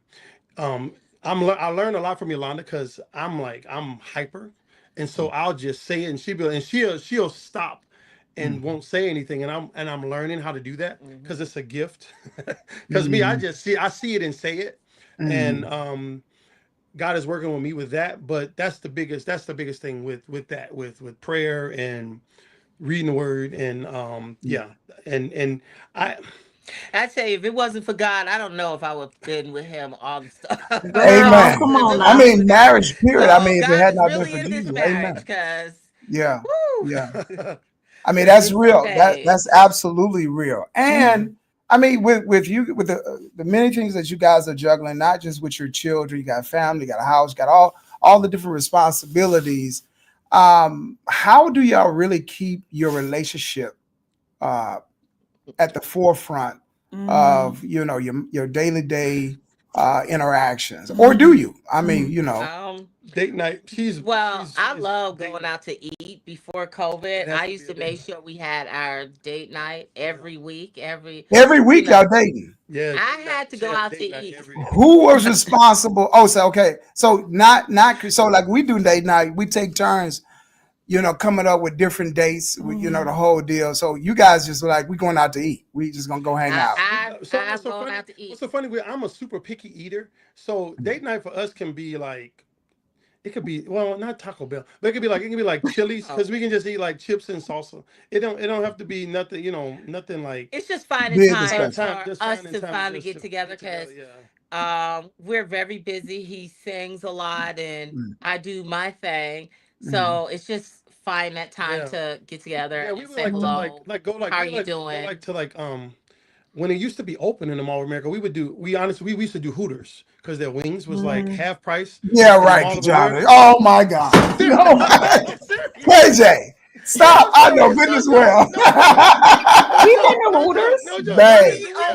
[SPEAKER 1] um, I learned a lot from Yolanda because I'm hyper, and so I'll just say it, and she'll stop and
[SPEAKER 2] Mhm.
[SPEAKER 1] won't say anything, and I'm learning how to do that
[SPEAKER 4] Mhm.
[SPEAKER 1] because it's a gift. Because me,
[SPEAKER 2] Mhm.
[SPEAKER 1] I see it and say it, and
[SPEAKER 2] Mhm.
[SPEAKER 1] God is working with me with that. But that's the biggest thing with prayer and reading the Word, and yeah, and I
[SPEAKER 4] I tell you, if it wasn't for God, I don't know if I would have been with him all the stuff.
[SPEAKER 3] Girl,
[SPEAKER 2] Amen.
[SPEAKER 3] come
[SPEAKER 4] If
[SPEAKER 3] on
[SPEAKER 4] it
[SPEAKER 2] I
[SPEAKER 3] now.
[SPEAKER 4] wasn't for
[SPEAKER 2] mean,
[SPEAKER 4] God,
[SPEAKER 2] marriage, period. I
[SPEAKER 4] so
[SPEAKER 2] mean, if it
[SPEAKER 4] God
[SPEAKER 2] had
[SPEAKER 4] is
[SPEAKER 2] not been
[SPEAKER 4] really
[SPEAKER 2] for
[SPEAKER 4] in this
[SPEAKER 2] Jesus,
[SPEAKER 4] marriage
[SPEAKER 2] amen.
[SPEAKER 4] because,
[SPEAKER 2] Yeah.
[SPEAKER 4] woo,
[SPEAKER 2] Yeah.
[SPEAKER 1] yeah,
[SPEAKER 2] I mean, that's
[SPEAKER 4] it's
[SPEAKER 2] real.
[SPEAKER 4] okay.
[SPEAKER 2] That's absolutely real.
[SPEAKER 3] Mhm.
[SPEAKER 2] And I mean, with you, with the many things that you guys are juggling, not just with your children, you got family, you got a house, you got all the different responsibilities. How do y'all really keep your relationship uh, at the forefront
[SPEAKER 3] Mhm.
[SPEAKER 2] of your daily day interactions, or do
[SPEAKER 3] Mhm.
[SPEAKER 2] you? I mean,
[SPEAKER 3] Mhm.
[SPEAKER 1] date night. She's
[SPEAKER 4] Well,
[SPEAKER 1] she's
[SPEAKER 4] I
[SPEAKER 1] she's
[SPEAKER 4] love
[SPEAKER 1] date
[SPEAKER 4] going
[SPEAKER 1] night.
[SPEAKER 4] out to eat before
[SPEAKER 1] It
[SPEAKER 4] COVID.
[SPEAKER 1] has
[SPEAKER 4] I
[SPEAKER 1] to
[SPEAKER 4] used
[SPEAKER 1] be a
[SPEAKER 4] to
[SPEAKER 1] date
[SPEAKER 4] make
[SPEAKER 1] night.
[SPEAKER 4] sure we had our date night
[SPEAKER 1] Yeah,
[SPEAKER 4] every week,
[SPEAKER 2] every
[SPEAKER 4] you
[SPEAKER 2] week
[SPEAKER 4] know,
[SPEAKER 2] y'all dating?
[SPEAKER 1] yeah,
[SPEAKER 4] I
[SPEAKER 1] date night.
[SPEAKER 4] had to
[SPEAKER 1] She
[SPEAKER 4] go
[SPEAKER 1] has
[SPEAKER 4] out to
[SPEAKER 1] date night
[SPEAKER 4] eat.
[SPEAKER 1] every
[SPEAKER 2] Who
[SPEAKER 1] week.
[SPEAKER 2] was responsible? Oh, so okay, so not so like we do date night. We take turns, coming up with different dates. The
[SPEAKER 3] Mhm.
[SPEAKER 2] whole deal. So you guys just like we going out to eat. We just gonna go hang
[SPEAKER 4] I,
[SPEAKER 2] out.
[SPEAKER 4] I
[SPEAKER 1] So what's
[SPEAKER 4] I'm
[SPEAKER 1] so
[SPEAKER 4] going
[SPEAKER 1] funny?
[SPEAKER 4] out to
[SPEAKER 1] What's
[SPEAKER 4] eat.
[SPEAKER 1] so funny? I'm a super picky eater. So date night for us can be like it could be well not Taco Bell, but it can be like Chili's
[SPEAKER 4] Oh,
[SPEAKER 1] because we can just eat like chips and salsa. It don't have to be nothing. Nothing like
[SPEAKER 4] it's just finding
[SPEAKER 2] Big
[SPEAKER 4] time
[SPEAKER 1] finding
[SPEAKER 2] discussion.
[SPEAKER 1] time,
[SPEAKER 4] for
[SPEAKER 1] just
[SPEAKER 4] us
[SPEAKER 1] finding
[SPEAKER 4] to
[SPEAKER 1] time
[SPEAKER 4] finally
[SPEAKER 1] just
[SPEAKER 4] get
[SPEAKER 1] to
[SPEAKER 4] together
[SPEAKER 1] get together.
[SPEAKER 4] because
[SPEAKER 1] Yeah.
[SPEAKER 4] we're very busy. He sings a lot, and
[SPEAKER 2] Mm,
[SPEAKER 4] I do my thing.
[SPEAKER 2] mm,
[SPEAKER 4] So it's just find that time
[SPEAKER 1] Yeah.
[SPEAKER 4] to get together
[SPEAKER 1] Yeah, we
[SPEAKER 4] and
[SPEAKER 1] would
[SPEAKER 4] say
[SPEAKER 1] like to
[SPEAKER 3] Mhm.
[SPEAKER 4] hello.
[SPEAKER 1] go
[SPEAKER 4] How are
[SPEAKER 1] we
[SPEAKER 4] you
[SPEAKER 1] like go
[SPEAKER 4] doing?
[SPEAKER 1] like to when it used to be open in the Mall of America, we used to do Hooters because their wings was like
[SPEAKER 3] Mhm.
[SPEAKER 1] half price
[SPEAKER 2] Yeah,
[SPEAKER 1] in the
[SPEAKER 2] right,
[SPEAKER 1] Mall of
[SPEAKER 2] Johnny.
[SPEAKER 1] America.
[SPEAKER 2] Oh my God. No,
[SPEAKER 1] No, serious.
[SPEAKER 2] KJ,
[SPEAKER 1] No,
[SPEAKER 2] stop.
[SPEAKER 1] I'm
[SPEAKER 2] I know
[SPEAKER 1] serious. No,
[SPEAKER 2] goodness
[SPEAKER 1] no,
[SPEAKER 2] well.
[SPEAKER 1] no, no.
[SPEAKER 3] been to Hooters.
[SPEAKER 1] No,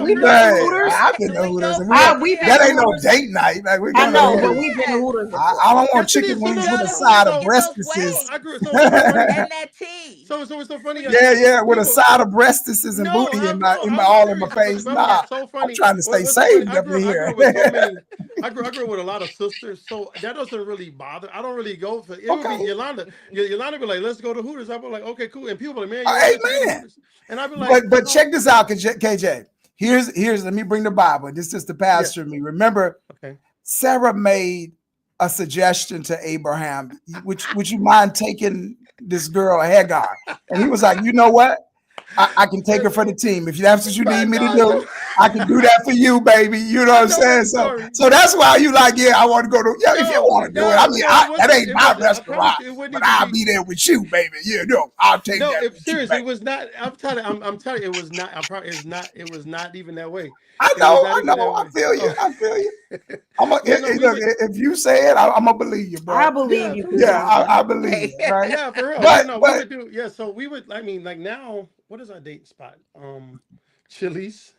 [SPEAKER 3] We've been to Hooters.
[SPEAKER 2] I've been to Hooters.
[SPEAKER 3] That
[SPEAKER 2] ain't no date night. Like we're
[SPEAKER 3] I
[SPEAKER 2] going
[SPEAKER 3] know,
[SPEAKER 2] to
[SPEAKER 3] but
[SPEAKER 2] Hooters.
[SPEAKER 3] we've been to Hooters before.
[SPEAKER 2] I don't want
[SPEAKER 1] Yes, it
[SPEAKER 2] chicken
[SPEAKER 1] is. So
[SPEAKER 2] wings
[SPEAKER 1] no,
[SPEAKER 2] with a
[SPEAKER 1] so-
[SPEAKER 2] side of
[SPEAKER 1] so-
[SPEAKER 2] breastises.
[SPEAKER 1] I agree. So it's so funny.
[SPEAKER 4] And that tea.
[SPEAKER 1] So it's so funny.
[SPEAKER 2] Yeah, with a side of breastises and
[SPEAKER 1] No,
[SPEAKER 2] booty
[SPEAKER 1] I'm
[SPEAKER 2] all in my
[SPEAKER 1] serious,
[SPEAKER 2] face.
[SPEAKER 1] but
[SPEAKER 2] Nah,
[SPEAKER 1] it's so funny.
[SPEAKER 2] I'm trying to stay
[SPEAKER 1] What's so
[SPEAKER 2] safe
[SPEAKER 1] funny,
[SPEAKER 2] up in here.
[SPEAKER 1] I grew with so many. I grew up with a lot of sisters, so that doesn't really bother. I don't really go for it. Would be Yolanda. Yolanda be like, "Let's go to Hooters." I'd be like, "Okay, cool." And people be like, "Man, you
[SPEAKER 2] Hey,
[SPEAKER 1] want to go to
[SPEAKER 2] man.
[SPEAKER 1] Hooters?" And I'd be like,
[SPEAKER 2] But check this out, KJ. Here's let me bring the Bible. This is the pastor in me. Remember,
[SPEAKER 1] Okay.
[SPEAKER 2] Sarah made a suggestion to Abraham. Would you mind taking this girl Hagar? And he was like, you know what? I can take her for the team. If that's what you need me to do, I can do that for you, baby. You know what I'm saying? So that's why you like, yeah, I want to go to, if you want to do it. I mean, that ain't my restaurant, but I'll be there with you, baby. You know, I'll take that.
[SPEAKER 1] No, seriously, it was not. I'm telling you, it was not. It was not even that way.
[SPEAKER 2] I know. I feel you. If you say it, I'm gonna believe you, bro.
[SPEAKER 3] I believe you.
[SPEAKER 2] Yeah, I believe you. Right?
[SPEAKER 1] Yeah, for real.
[SPEAKER 2] But
[SPEAKER 1] we would do. Yeah, so we would. I mean, like now, what is our date spot? Chili's.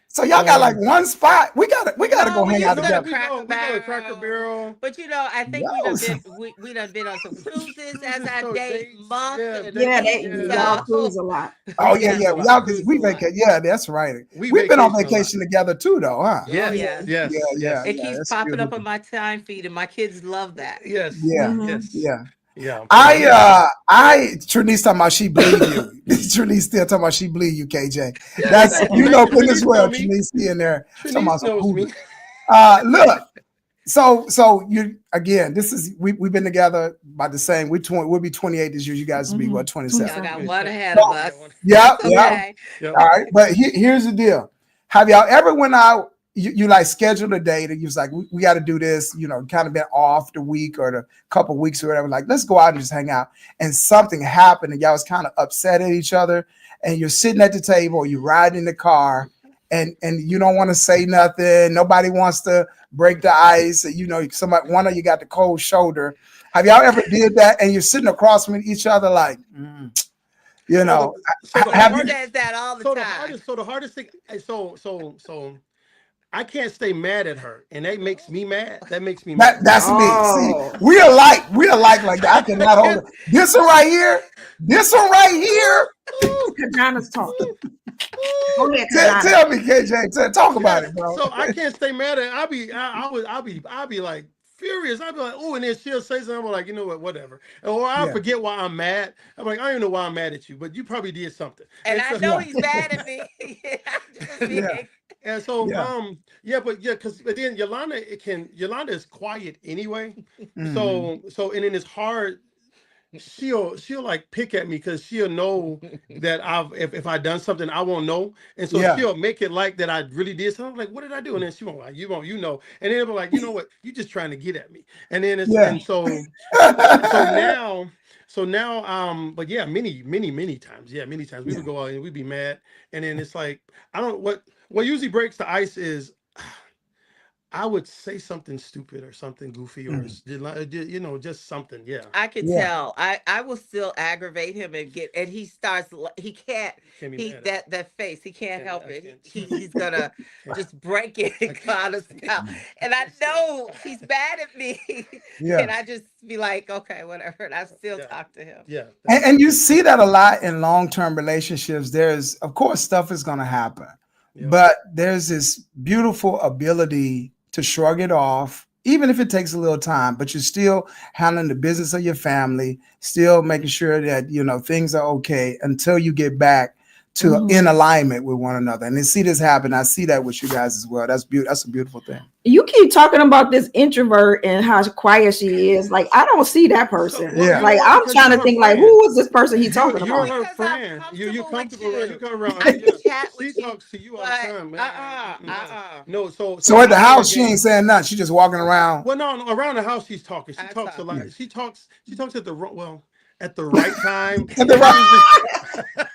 [SPEAKER 2] So y'all got like one spot. We gotta go hang out
[SPEAKER 1] We
[SPEAKER 2] together.
[SPEAKER 1] go to Cracker Barrel.
[SPEAKER 4] But I think we done been on some cruises as our date month.
[SPEAKER 3] Y'all cruise a lot.
[SPEAKER 2] Oh yeah. Y'all we vacate. Yeah, that's right. We've been on vacation together too, though, huh?
[SPEAKER 1] Yes.
[SPEAKER 4] It keeps popping up on my time feed, and my kids love that.
[SPEAKER 1] Yes. Yeah.
[SPEAKER 2] Trinice talking about she believe you. Trinice still talking about she believe you, KJ. That's as well. Trinice in there.
[SPEAKER 1] Trinice knows me.
[SPEAKER 2] Look. So you again. This is we've been together about the same. We'll be 28 this year. You guys will be what 27.
[SPEAKER 4] Y'all got one ahead of us.
[SPEAKER 2] Yeah. All right, but here's the deal. Have y'all ever went out? You like scheduled a date and you was like, we got to do this, kind of been off the week or the couple weeks or whatever. Like, let's go out and just hang out. And something happened and y'all was kind of upset at each other. And you're sitting at the table or you're riding in the car and you don't want to say nothing. Nobody wants to break the ice. One of you got the cold shoulder. Have y'all ever did that? And you're sitting across from each other like,
[SPEAKER 4] So does that all the time.
[SPEAKER 1] The hardest thing. So I can't stay mad at her, and that makes me mad. That's me.
[SPEAKER 2] See, we alike like that. I cannot hold it. This one right here.
[SPEAKER 3] Kajana's talking.
[SPEAKER 2] Tell me, KJ. Talk about it, bro.
[SPEAKER 1] So I can't stay mad at her. I'll be like furious. I'll be like, oh, and then she'll say something. I'm like, you know what, whatever. Or I'll forget why I'm mad. I'm like, I don't even know why I'm mad at you, but you probably did something.
[SPEAKER 4] And I know he's mad at me.
[SPEAKER 1] And so, because then Yolanda is quiet anyway. Mm-hmm. So, and then it's hard. She'll like pick at me because she'll know that if I done something I won't know, and so she'll make it like that I really did something. I'm like, what did I do? And then she won't like, you know, and then it'll be like, you know what, you just trying to get at me, and then it's and so now, but yeah, many times we would go out and we'd be mad, and then it's like what usually breaks the ice is I would say something stupid or something goofy or just something. Yeah,
[SPEAKER 4] I can tell. I will still aggravate him and he starts. He can't. That face. He can't help it. He's gonna just break it and call us out. And I know he's mad at me. And I just be like, okay, whatever. And I still talk to him.
[SPEAKER 1] Yeah.
[SPEAKER 2] And you see that a lot in long-term relationships. There's, of course, stuff is going to happen, but there's this beautiful ability to shrug it off, even if it takes a little time, but you're still handling the business of your family, still making sure that, things are okay until you get back to in alignment with one another. And to see this happen, I see that with you guys as well. That's a beautiful thing.
[SPEAKER 3] You keep talking about this introvert and how quiet she is. Like, I don't see that person. Like, I'm trying to think, like, who is this person he's talking about?
[SPEAKER 1] You're her friend. You're comfortable. You come around. She talks to you all the time. No,
[SPEAKER 2] so at the house, she ain't saying nothing. She just walking around.
[SPEAKER 1] Well, no, around the house, she's talking. She talks a lot. She talks at the right time.
[SPEAKER 2] At the right.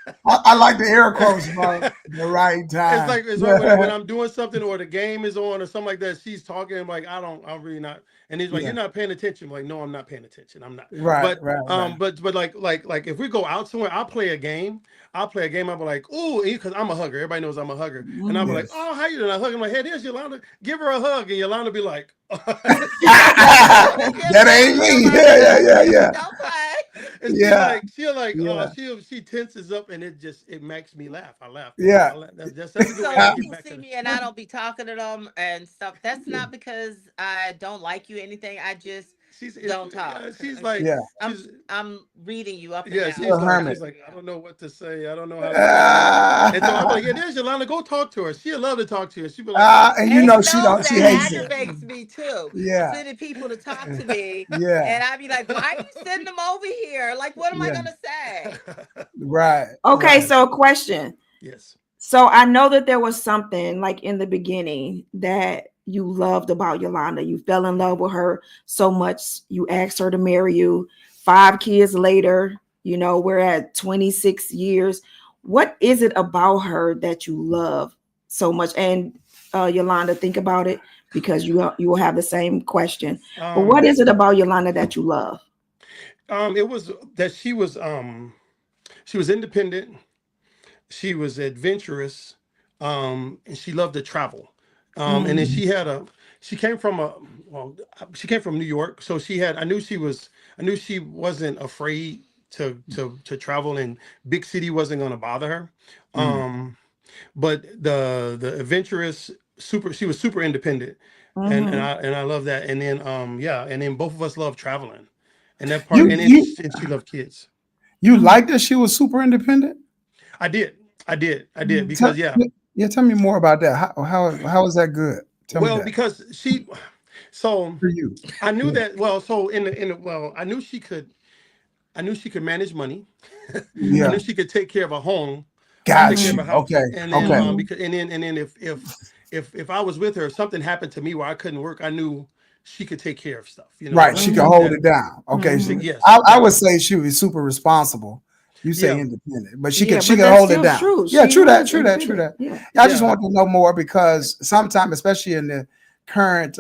[SPEAKER 2] I like the air quotes, bro. The right time.
[SPEAKER 1] It's like when I'm doing something or the game is on or something like that. She's talking. I'm like, I'm really not. And he's like, you're not paying attention. I'm like, no, I'm not paying attention. I'm not.
[SPEAKER 2] Right,
[SPEAKER 1] but like if we go out somewhere, I'll play a game. I'll be like, ooh, because I'm a hugger. Everybody knows I'm a hugger. And I'll be like, oh, how you doing? I hug him like, hey, there's Yolanda. Give her a hug. And Yolanda be like,
[SPEAKER 2] that ain't me. Yeah.
[SPEAKER 4] Don't play.
[SPEAKER 1] And she tenses up and it makes me laugh. I laugh.
[SPEAKER 2] Yeah.
[SPEAKER 1] That's
[SPEAKER 4] so when you see me and I don't be talking to them and stuff, that's not because I don't like you or anything. I just don't talk.
[SPEAKER 1] She's like,
[SPEAKER 4] I'm reading you up and
[SPEAKER 1] yeah,
[SPEAKER 4] down.
[SPEAKER 1] she's like, I don't know what to say. I don't know how to and so I'm like, yeah, there's Yolanda. Go talk to her. She'll love to talk to you. She'll be like,
[SPEAKER 2] and you know, she hates it.
[SPEAKER 4] That aggravates me too.
[SPEAKER 2] Yeah.
[SPEAKER 4] Sending people to talk to me.
[SPEAKER 2] Yeah.
[SPEAKER 4] And I'd be like, why are you sending them over here? Like, what am I going to say?
[SPEAKER 2] Right.
[SPEAKER 3] Okay,
[SPEAKER 2] right.
[SPEAKER 3] so question.
[SPEAKER 1] Yes.
[SPEAKER 3] So I know that there was something like in the beginning that you loved about Yolanda. You fell in love with her so much. You asked her to marry you. 5 kids later, you know, we're at 26 years. What is it about her that you love so much? And Yolanda, think about it because you will have the same question. But what is it about Yolanda that you love?
[SPEAKER 1] It was that she was independent. She was adventurous, and she loved to travel. And then she came from New York, so I knew she wasn't afraid to travel, and big city wasn't going to bother her. But the adventurous she was super independent, and I love that. And then and then both of us love traveling, and that part. And she loved kids.
[SPEAKER 2] You liked that she was super independent?
[SPEAKER 1] I did because
[SPEAKER 2] tell me more about that. How is that good? Tell me that.
[SPEAKER 1] Because for you, I knew that. Well, so I knew she could manage money.
[SPEAKER 2] Yeah.
[SPEAKER 1] I knew she could take care of a home.
[SPEAKER 2] Gotcha. Okay.
[SPEAKER 1] And then if I was with her, if something happened to me where I couldn't work, I knew she could take care of stuff. You know,
[SPEAKER 2] right? She could hold it down. Okay.
[SPEAKER 1] Yes.
[SPEAKER 2] I would say she was super responsible. You say independent, but she could hold it down.
[SPEAKER 3] True.
[SPEAKER 2] Yeah, true that.
[SPEAKER 3] Yeah.
[SPEAKER 2] I just want to know more because sometimes, especially in the current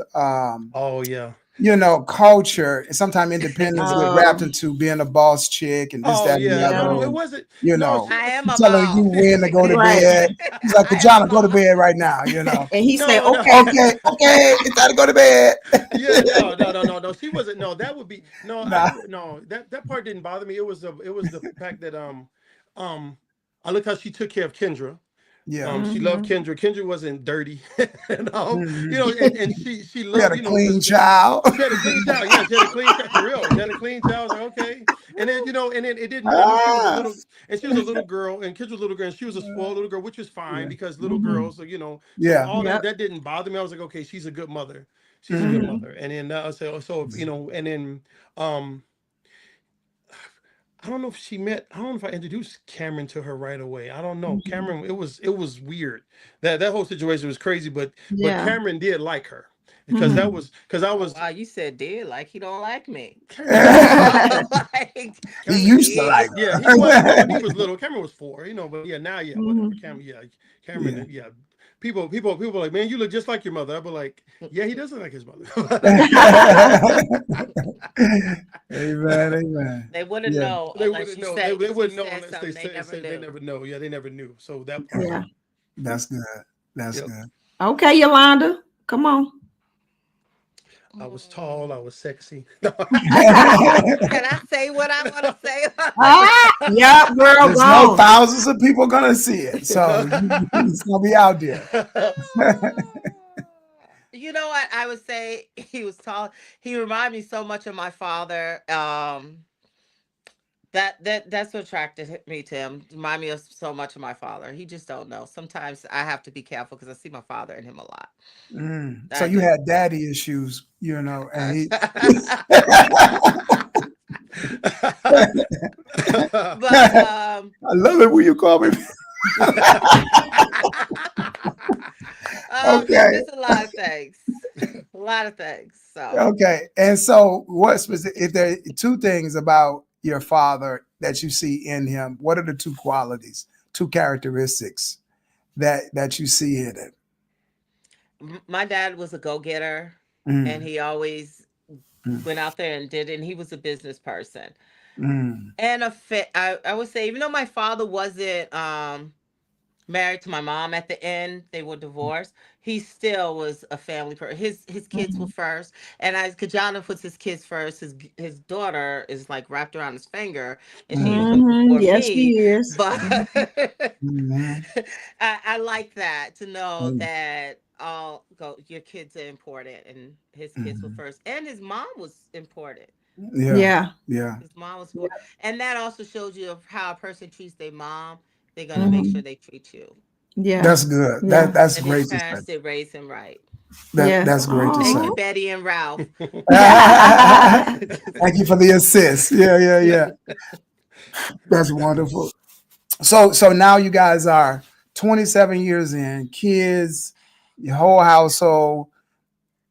[SPEAKER 2] culture, sometimes independence get wrapped into being a boss chick and this, that, and the other.
[SPEAKER 1] No, it wasn't.
[SPEAKER 4] I am
[SPEAKER 2] telling you when to go to bed. He's like, John, go to bed right now. You know,
[SPEAKER 3] and he said,
[SPEAKER 2] okay, it's time to go to bed.
[SPEAKER 1] No. She wasn't. No, that would be that part didn't bother me. It was the fact that I looked how she took care of Kendra.
[SPEAKER 2] Yeah,
[SPEAKER 1] she loved Kendra. Kendra wasn't dirty, and she loved.
[SPEAKER 2] She had a clean child.
[SPEAKER 1] She had a clean child. Yeah, she had a clean child for real. She had a clean child. I was like, okay, and then it didn't. She was a little girl, and Kendra was a little girl, and she was a spoiled little girl, which was fine because little girls, all that didn't bother me. I was like, okay, she's a good mother. She's a good mother, and then and then I don't know if I introduced Cameron to her right away. I don't know. Cameron, it was weird. That whole situation was crazy, but Cameron did like her because I was.
[SPEAKER 4] Wow, you said did like he don't like me.
[SPEAKER 2] He used to like her.
[SPEAKER 1] Yeah, he was when he was little. Cameron was 4, but now whatever. Cameron, People are like, man, you look just like your mother. I'll be like, yeah, he does look like his mother.
[SPEAKER 2] Amen.
[SPEAKER 4] They wouldn't know.
[SPEAKER 1] They wouldn't know. They wouldn't know unless they said they never know. Yeah, they never knew. So that part.
[SPEAKER 3] Yeah.
[SPEAKER 2] That's good. That's good.
[SPEAKER 3] Okay, Yolanda, come on.
[SPEAKER 1] I was tall. I was sexy.
[SPEAKER 4] Can I say what I want to say?
[SPEAKER 3] Yeah, girl.
[SPEAKER 2] There's no thousands of people gonna see it, so it's gonna be out there.
[SPEAKER 4] You know what? I would say he was tall. He reminded me so much of my father. That's what attracted me to him. Remind me of so much of my father. He just don't know. Sometimes I have to be careful because I see my father in him a lot.
[SPEAKER 2] So you had daddy issues, and he.
[SPEAKER 4] But
[SPEAKER 2] I love it when you call me. Okay.
[SPEAKER 4] There's a lot of things. A lot of things. So
[SPEAKER 2] okay, and so if there are 2 things about your father that you see in him, what are the 2 qualities two characteristics that you see in it?
[SPEAKER 4] My dad was a go-getter,
[SPEAKER 2] Mm,
[SPEAKER 4] and he always
[SPEAKER 2] mm,
[SPEAKER 4] went out there and did it, and he was a business person.
[SPEAKER 2] mm,
[SPEAKER 4] And I would say, even though my father wasn't married to my mom at the end, they were divorced, he still was a family person. His kids were
[SPEAKER 3] Mhm.
[SPEAKER 4] first, and as Kajana puts his kids first, his daughter is like wrapped around his finger, and she
[SPEAKER 2] mm,
[SPEAKER 4] even
[SPEAKER 3] Mhm.
[SPEAKER 4] before
[SPEAKER 3] Yes,
[SPEAKER 4] me.
[SPEAKER 3] she is.
[SPEAKER 4] But
[SPEAKER 3] Mhm.
[SPEAKER 2] mm,
[SPEAKER 4] I like that, to know
[SPEAKER 2] mm,
[SPEAKER 4] that all go your kids are important, and his kids were
[SPEAKER 2] mm.
[SPEAKER 4] first, and his mom was important.
[SPEAKER 2] Yeah,
[SPEAKER 3] Yeah.
[SPEAKER 2] yeah.
[SPEAKER 4] His mom was
[SPEAKER 3] Yeah.
[SPEAKER 4] important, and that also shows you of how a person treats their mom. They're gonna make
[SPEAKER 2] Mm.
[SPEAKER 4] sure
[SPEAKER 3] Mhm.
[SPEAKER 4] they treat you.
[SPEAKER 3] Yeah.
[SPEAKER 2] That's good.
[SPEAKER 3] Yeah.
[SPEAKER 2] That's
[SPEAKER 4] And his
[SPEAKER 2] great to say.
[SPEAKER 4] parents did raise him right.
[SPEAKER 3] Yes.
[SPEAKER 2] That's great to
[SPEAKER 4] Thank
[SPEAKER 2] say.
[SPEAKER 4] you,
[SPEAKER 3] Oh.
[SPEAKER 4] Betty and Ralph.
[SPEAKER 2] Thank you for the assist. Yeah, yeah, yeah. That's wonderful. So now you guys are 27 years in, kids, your whole household.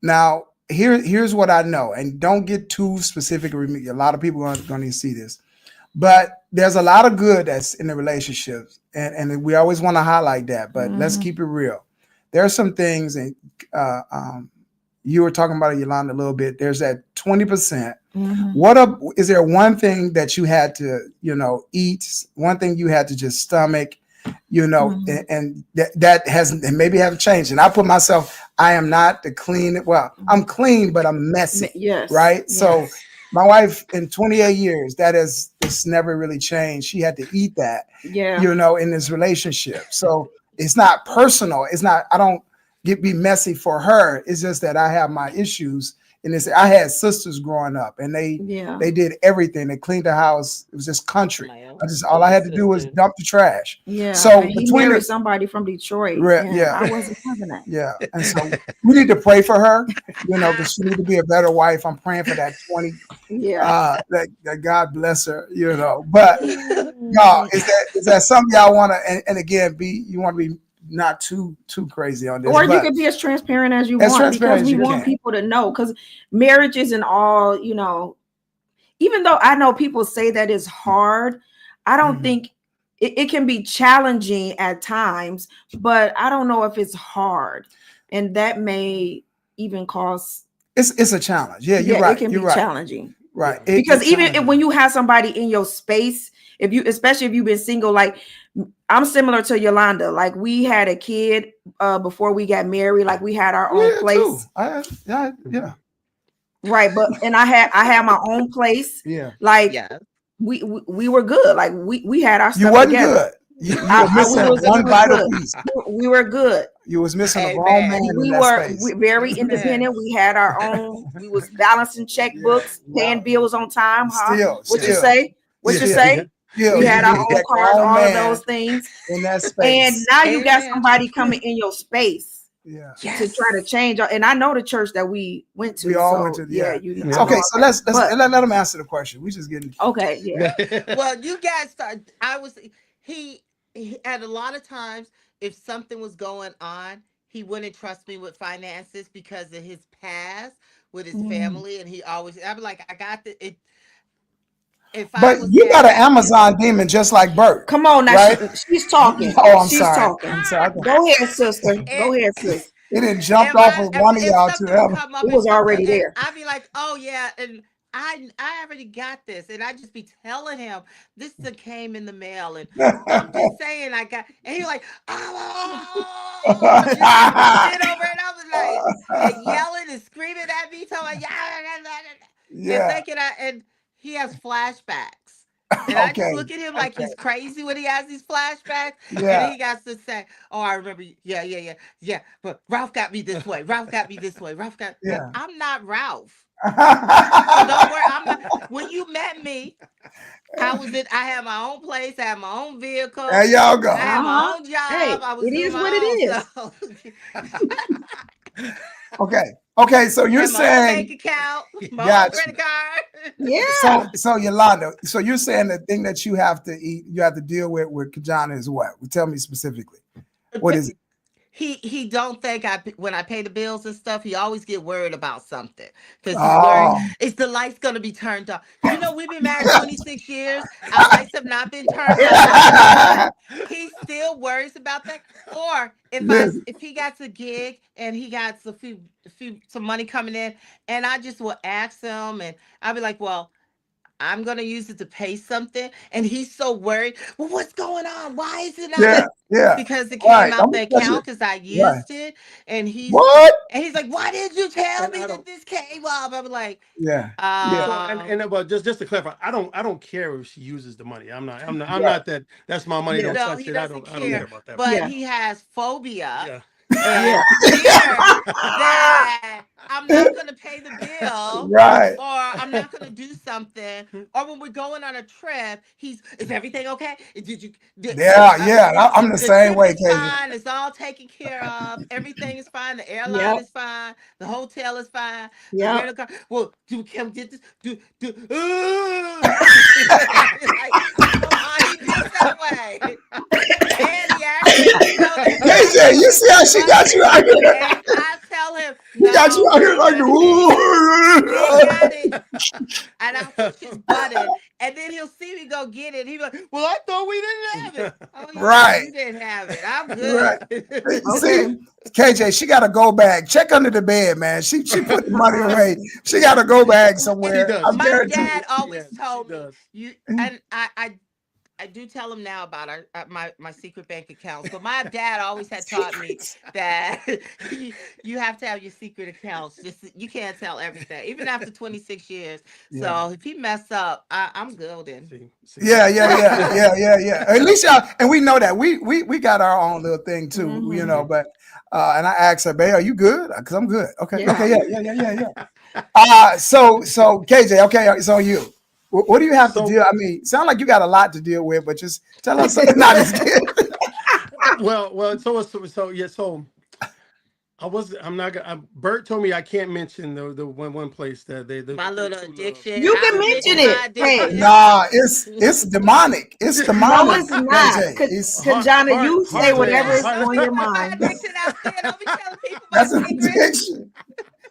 [SPEAKER 2] Now here's what I know, and don't get too specific. A lot of people are going to see this, but there's a lot of good that's in the relationships, and we always want to highlight that. But let's
[SPEAKER 3] Mhm.
[SPEAKER 2] keep it real. There are some things, and uh, um, you were talking about it, Yolanda, a little bit. There's that 20%.
[SPEAKER 3] Mhm.
[SPEAKER 2] What up? Is there one thing that you had to, eat? One thing you had to just stomach,
[SPEAKER 3] Mhm.
[SPEAKER 2] and that hasn't, and maybe haven't changed. And I put myself, I am not the clean. Well, I'm clean, but I'm messy,
[SPEAKER 3] Yes.
[SPEAKER 2] right? So
[SPEAKER 3] Yes.
[SPEAKER 2] my wife, in 28 years, it's never really changed. She had to eat that,
[SPEAKER 3] Yeah.
[SPEAKER 2] in this relationship. So it's not personal. It's not. I don't be messy for her. It's just that I have my issues. And I had sisters growing up, and
[SPEAKER 3] Yeah.
[SPEAKER 2] they did everything. They cleaned the house. It was just country.
[SPEAKER 4] My
[SPEAKER 2] All I
[SPEAKER 4] older
[SPEAKER 2] had to do was
[SPEAKER 4] sister.
[SPEAKER 2] dump the trash.
[SPEAKER 3] Yeah.
[SPEAKER 2] So
[SPEAKER 3] And he
[SPEAKER 2] between
[SPEAKER 3] married
[SPEAKER 2] the
[SPEAKER 3] somebody from Detroit, and
[SPEAKER 2] yeah,
[SPEAKER 3] I wasn't having that.
[SPEAKER 2] yeah, and so we need to pray for her, because she need to be a better wife. I'm praying for that 20.
[SPEAKER 3] Yeah.
[SPEAKER 2] That God bless her, But y'all,
[SPEAKER 3] Mm.
[SPEAKER 2] is that something y'all want to? And again, you want to be not too crazy on this,
[SPEAKER 3] Or you
[SPEAKER 2] but
[SPEAKER 3] can be as transparent as you
[SPEAKER 2] as
[SPEAKER 3] want, because
[SPEAKER 2] transparent as
[SPEAKER 3] we
[SPEAKER 2] you
[SPEAKER 3] want
[SPEAKER 2] can.
[SPEAKER 3] people to know. Because marriage isn't all, even though I know people say that it's hard, I don't
[SPEAKER 2] Mhm.
[SPEAKER 3] think it can be challenging at times, but I don't know if it's hard. And that may even cause,
[SPEAKER 2] It's a challenge. Yeah, you're
[SPEAKER 3] yeah, it
[SPEAKER 2] right.
[SPEAKER 3] can
[SPEAKER 2] You're
[SPEAKER 3] be
[SPEAKER 2] right.
[SPEAKER 3] challenging.
[SPEAKER 2] Right.
[SPEAKER 4] Yeah.
[SPEAKER 3] Because
[SPEAKER 2] It's
[SPEAKER 3] even
[SPEAKER 2] challenging.
[SPEAKER 3] when you have somebody in your space, especially if you've been single, like I'm similar to Yolanda. Like we had a kid before we got married. Like we had our own
[SPEAKER 2] Yeah, too.
[SPEAKER 3] place.
[SPEAKER 2] Yeah.
[SPEAKER 3] Right, but and I had my own place.
[SPEAKER 2] Yeah.
[SPEAKER 3] Like
[SPEAKER 4] Yeah.
[SPEAKER 3] we were good. Like we had our
[SPEAKER 2] You
[SPEAKER 3] stuff
[SPEAKER 2] wasn't
[SPEAKER 3] together.
[SPEAKER 2] good. You were
[SPEAKER 3] We
[SPEAKER 2] missing
[SPEAKER 3] was we
[SPEAKER 2] one
[SPEAKER 3] was
[SPEAKER 2] vital
[SPEAKER 3] good.
[SPEAKER 2] piece.
[SPEAKER 3] We were good.
[SPEAKER 2] You was missing a grown man
[SPEAKER 4] Amen.
[SPEAKER 2] in
[SPEAKER 3] We
[SPEAKER 2] that
[SPEAKER 3] were
[SPEAKER 2] space.
[SPEAKER 3] very
[SPEAKER 4] Amen.
[SPEAKER 3] independent. We had our own. We was balancing
[SPEAKER 2] Yeah.
[SPEAKER 3] checkbooks, paying bills on time. Huh?
[SPEAKER 2] Still,
[SPEAKER 3] What you
[SPEAKER 2] still,
[SPEAKER 3] say? What you
[SPEAKER 2] still,
[SPEAKER 3] say? We
[SPEAKER 2] you
[SPEAKER 3] had our
[SPEAKER 2] needed
[SPEAKER 3] own
[SPEAKER 2] that
[SPEAKER 3] cars,
[SPEAKER 2] grown
[SPEAKER 3] all of
[SPEAKER 2] man
[SPEAKER 3] those things.
[SPEAKER 2] in that
[SPEAKER 3] And
[SPEAKER 2] space.
[SPEAKER 3] now you got
[SPEAKER 4] Amen.
[SPEAKER 3] somebody coming in your space
[SPEAKER 2] Yeah.
[SPEAKER 3] to try to
[SPEAKER 4] Yes.
[SPEAKER 3] change. And I know the church that we went
[SPEAKER 2] We
[SPEAKER 3] to.
[SPEAKER 2] all went
[SPEAKER 3] So
[SPEAKER 2] to
[SPEAKER 3] yeah, I
[SPEAKER 1] Yeah.
[SPEAKER 3] know
[SPEAKER 2] Okay,
[SPEAKER 3] all
[SPEAKER 2] so
[SPEAKER 3] that.
[SPEAKER 2] let's
[SPEAKER 3] But
[SPEAKER 2] let him answer the question. We just getting
[SPEAKER 3] okay, yeah.
[SPEAKER 4] Well, you guys start. He at a lot of times, if something was going on, he wouldn't trust me with finances because of his past with his
[SPEAKER 3] Mm.
[SPEAKER 4] family, and he always. I'd be like, I got the it. If I
[SPEAKER 2] But
[SPEAKER 4] was
[SPEAKER 2] you got
[SPEAKER 4] mad
[SPEAKER 2] an
[SPEAKER 4] at him,
[SPEAKER 2] Amazon demon just like Bert,
[SPEAKER 3] Come on now,
[SPEAKER 2] right?
[SPEAKER 3] she's talking.
[SPEAKER 2] Oh, I'm
[SPEAKER 3] She's
[SPEAKER 2] sorry.
[SPEAKER 3] talking.
[SPEAKER 2] I'm sorry.
[SPEAKER 3] Go ahead, sister. Go
[SPEAKER 4] and
[SPEAKER 3] ahead, sis.
[SPEAKER 2] It didn't jumped off of one of
[SPEAKER 4] if
[SPEAKER 2] y'all to
[SPEAKER 4] something
[SPEAKER 2] the
[SPEAKER 4] would
[SPEAKER 2] other.
[SPEAKER 4] come up,
[SPEAKER 3] It was already
[SPEAKER 4] and
[SPEAKER 3] there.
[SPEAKER 4] I'd be like, oh yeah, and I already got this, and I just be telling him this that came in the mail, and I'm just saying I got, and he like, oh, just shit over it. I was like, and yelling and screaming at me, telling and
[SPEAKER 2] Yeah.
[SPEAKER 4] thinking and he has flashbacks. And I just
[SPEAKER 2] Okay.
[SPEAKER 4] look at him like he's crazy when he has these flashbacks. And then
[SPEAKER 2] Yeah.
[SPEAKER 4] he got to say, oh, I remember. Yeah. But Ralph got me this way. Ralph got me this way. Well,
[SPEAKER 2] Yeah.
[SPEAKER 4] I'm not Ralph. So don't worry. I'm not. When you met me, I was in, I had my own place. I had my own vehicle.
[SPEAKER 2] There y'all
[SPEAKER 4] I
[SPEAKER 2] go.
[SPEAKER 4] had my
[SPEAKER 3] Uh-huh.
[SPEAKER 4] own job.
[SPEAKER 3] Hey,
[SPEAKER 4] I was
[SPEAKER 3] it
[SPEAKER 4] doing
[SPEAKER 3] is what it
[SPEAKER 4] my own.
[SPEAKER 3] is.
[SPEAKER 4] So
[SPEAKER 2] Okay. Okay. So you're
[SPEAKER 4] had my own bank
[SPEAKER 2] saying,
[SPEAKER 4] account, my own
[SPEAKER 2] got you.
[SPEAKER 4] credit card.
[SPEAKER 3] Yeah.
[SPEAKER 2] So Yolanda, so you're saying the thing that you have to eat, you have to deal with Kajana is what? Tell me specifically. What is it?
[SPEAKER 4] he don't think when I pay the bills and stuff, he always get worried about something because he's worried
[SPEAKER 2] Oh,
[SPEAKER 4] is the lights gonna be turned off. You know, we've been married 26 years. Our lights have not been turned off, but he still worries about that. Or
[SPEAKER 2] listen,
[SPEAKER 4] if he got a gig and he got some money coming in, and I just will ask him, and I'll be like, well, I'm gonna use it to pay something, and he's so worried. Well, what's going on? Why is it not?
[SPEAKER 2] yeah, yeah,
[SPEAKER 4] Because it came
[SPEAKER 2] right.
[SPEAKER 4] out
[SPEAKER 2] I'm
[SPEAKER 4] the
[SPEAKER 2] touch it.
[SPEAKER 4] account because I
[SPEAKER 2] Right.
[SPEAKER 4] used it, and
[SPEAKER 2] What?
[SPEAKER 4] he's like, why didn't you tell
[SPEAKER 1] And
[SPEAKER 4] me
[SPEAKER 1] I
[SPEAKER 4] that
[SPEAKER 1] don't.
[SPEAKER 4] this came up? I'm like,
[SPEAKER 2] Yeah, yeah,
[SPEAKER 1] So and but just to clarify, I don't care if she uses the money. I'm
[SPEAKER 2] yeah,
[SPEAKER 1] not that. That's my money.
[SPEAKER 2] yeah,
[SPEAKER 1] Don't
[SPEAKER 4] no,
[SPEAKER 1] touch
[SPEAKER 4] he
[SPEAKER 1] it.
[SPEAKER 4] doesn't
[SPEAKER 1] I don't care
[SPEAKER 4] care,
[SPEAKER 1] about that part.
[SPEAKER 4] but
[SPEAKER 3] Yeah.
[SPEAKER 4] he has phobia
[SPEAKER 1] Yeah.
[SPEAKER 3] Yeah.
[SPEAKER 4] and fear that I'm not going to pay the bill
[SPEAKER 2] right.
[SPEAKER 4] or I'm not going to do something. Or when we're going on a trip, is everything okay?
[SPEAKER 2] Yeah, yeah. I'm the
[SPEAKER 4] The
[SPEAKER 2] same
[SPEAKER 4] trip
[SPEAKER 2] way,
[SPEAKER 4] is
[SPEAKER 2] KJ.
[SPEAKER 4] fine. It's all taken care of. Everything is fine. The airline
[SPEAKER 3] Yep.
[SPEAKER 4] is fine. The hotel is fine. The
[SPEAKER 3] Yep.
[SPEAKER 4] rental car. Well, can we get this? Like, I don't know why he gets that way. And he actually, the
[SPEAKER 2] KJ,
[SPEAKER 4] traffic
[SPEAKER 2] you
[SPEAKER 4] gets
[SPEAKER 2] see how she got you
[SPEAKER 4] funny.
[SPEAKER 2] out here?
[SPEAKER 4] And I tell him,
[SPEAKER 2] She got you
[SPEAKER 4] no,
[SPEAKER 2] out
[SPEAKER 4] we
[SPEAKER 2] here
[SPEAKER 4] ain't
[SPEAKER 2] like
[SPEAKER 4] got it. We ain't
[SPEAKER 2] the
[SPEAKER 4] got it. And I'll push his button. And then he'll see me go get it. He'll be like, well, I thought we didn't have it. Oh, yeah,
[SPEAKER 2] right,
[SPEAKER 4] you didn't have it. I'm
[SPEAKER 2] right.
[SPEAKER 4] good.
[SPEAKER 2] See,
[SPEAKER 3] Okay.
[SPEAKER 2] KJ, she got to go bag. Check under the bed, man. She put the money away. She got to go bag
[SPEAKER 1] She
[SPEAKER 2] somewhere.
[SPEAKER 1] does.
[SPEAKER 2] I'm
[SPEAKER 4] My
[SPEAKER 2] guaranteed.
[SPEAKER 4] dad always
[SPEAKER 1] She
[SPEAKER 4] told me,
[SPEAKER 1] does.
[SPEAKER 4] and I do tell him now about my secret bank accounts, but my dad always had taught me that you have to have your secret accounts. Just you can't tell everything, even after 26 years.
[SPEAKER 2] Yeah.
[SPEAKER 4] So if he mess up, I'm golden.
[SPEAKER 1] See.
[SPEAKER 2] Yeah. At least y'all, and we know that we got our own little thing too, you
[SPEAKER 3] Mhm.
[SPEAKER 2] know. But and I asked her, "Babe, are you good?" Because I'm good. Okay,
[SPEAKER 3] Yeah.
[SPEAKER 2] yeah. So KJ, okay, so you. What do you have to
[SPEAKER 1] So
[SPEAKER 2] deal? I mean, sound like you got a lot to deal with, but just tell us. Not just kidding.
[SPEAKER 1] well. So yeah. So I'm not gonna. Bert told me I can't mention the one place that the
[SPEAKER 4] My little
[SPEAKER 1] true love.
[SPEAKER 4] addiction.
[SPEAKER 3] You
[SPEAKER 4] I
[SPEAKER 3] can
[SPEAKER 4] would
[SPEAKER 3] mention
[SPEAKER 4] mention my
[SPEAKER 3] it. Hey.
[SPEAKER 4] addiction.
[SPEAKER 2] Nah, it's demonic. It's
[SPEAKER 3] No,
[SPEAKER 2] demonic,
[SPEAKER 3] it's not.
[SPEAKER 2] KJ. It's
[SPEAKER 3] Kanjana, you say
[SPEAKER 1] Heart
[SPEAKER 4] Don't be
[SPEAKER 3] whatever is
[SPEAKER 1] rate.
[SPEAKER 4] don't
[SPEAKER 3] on
[SPEAKER 4] be
[SPEAKER 3] your
[SPEAKER 4] putting my
[SPEAKER 3] mind.
[SPEAKER 4] addiction out there. Don't be telling people my
[SPEAKER 2] that's an
[SPEAKER 4] secrets.
[SPEAKER 2] addiction.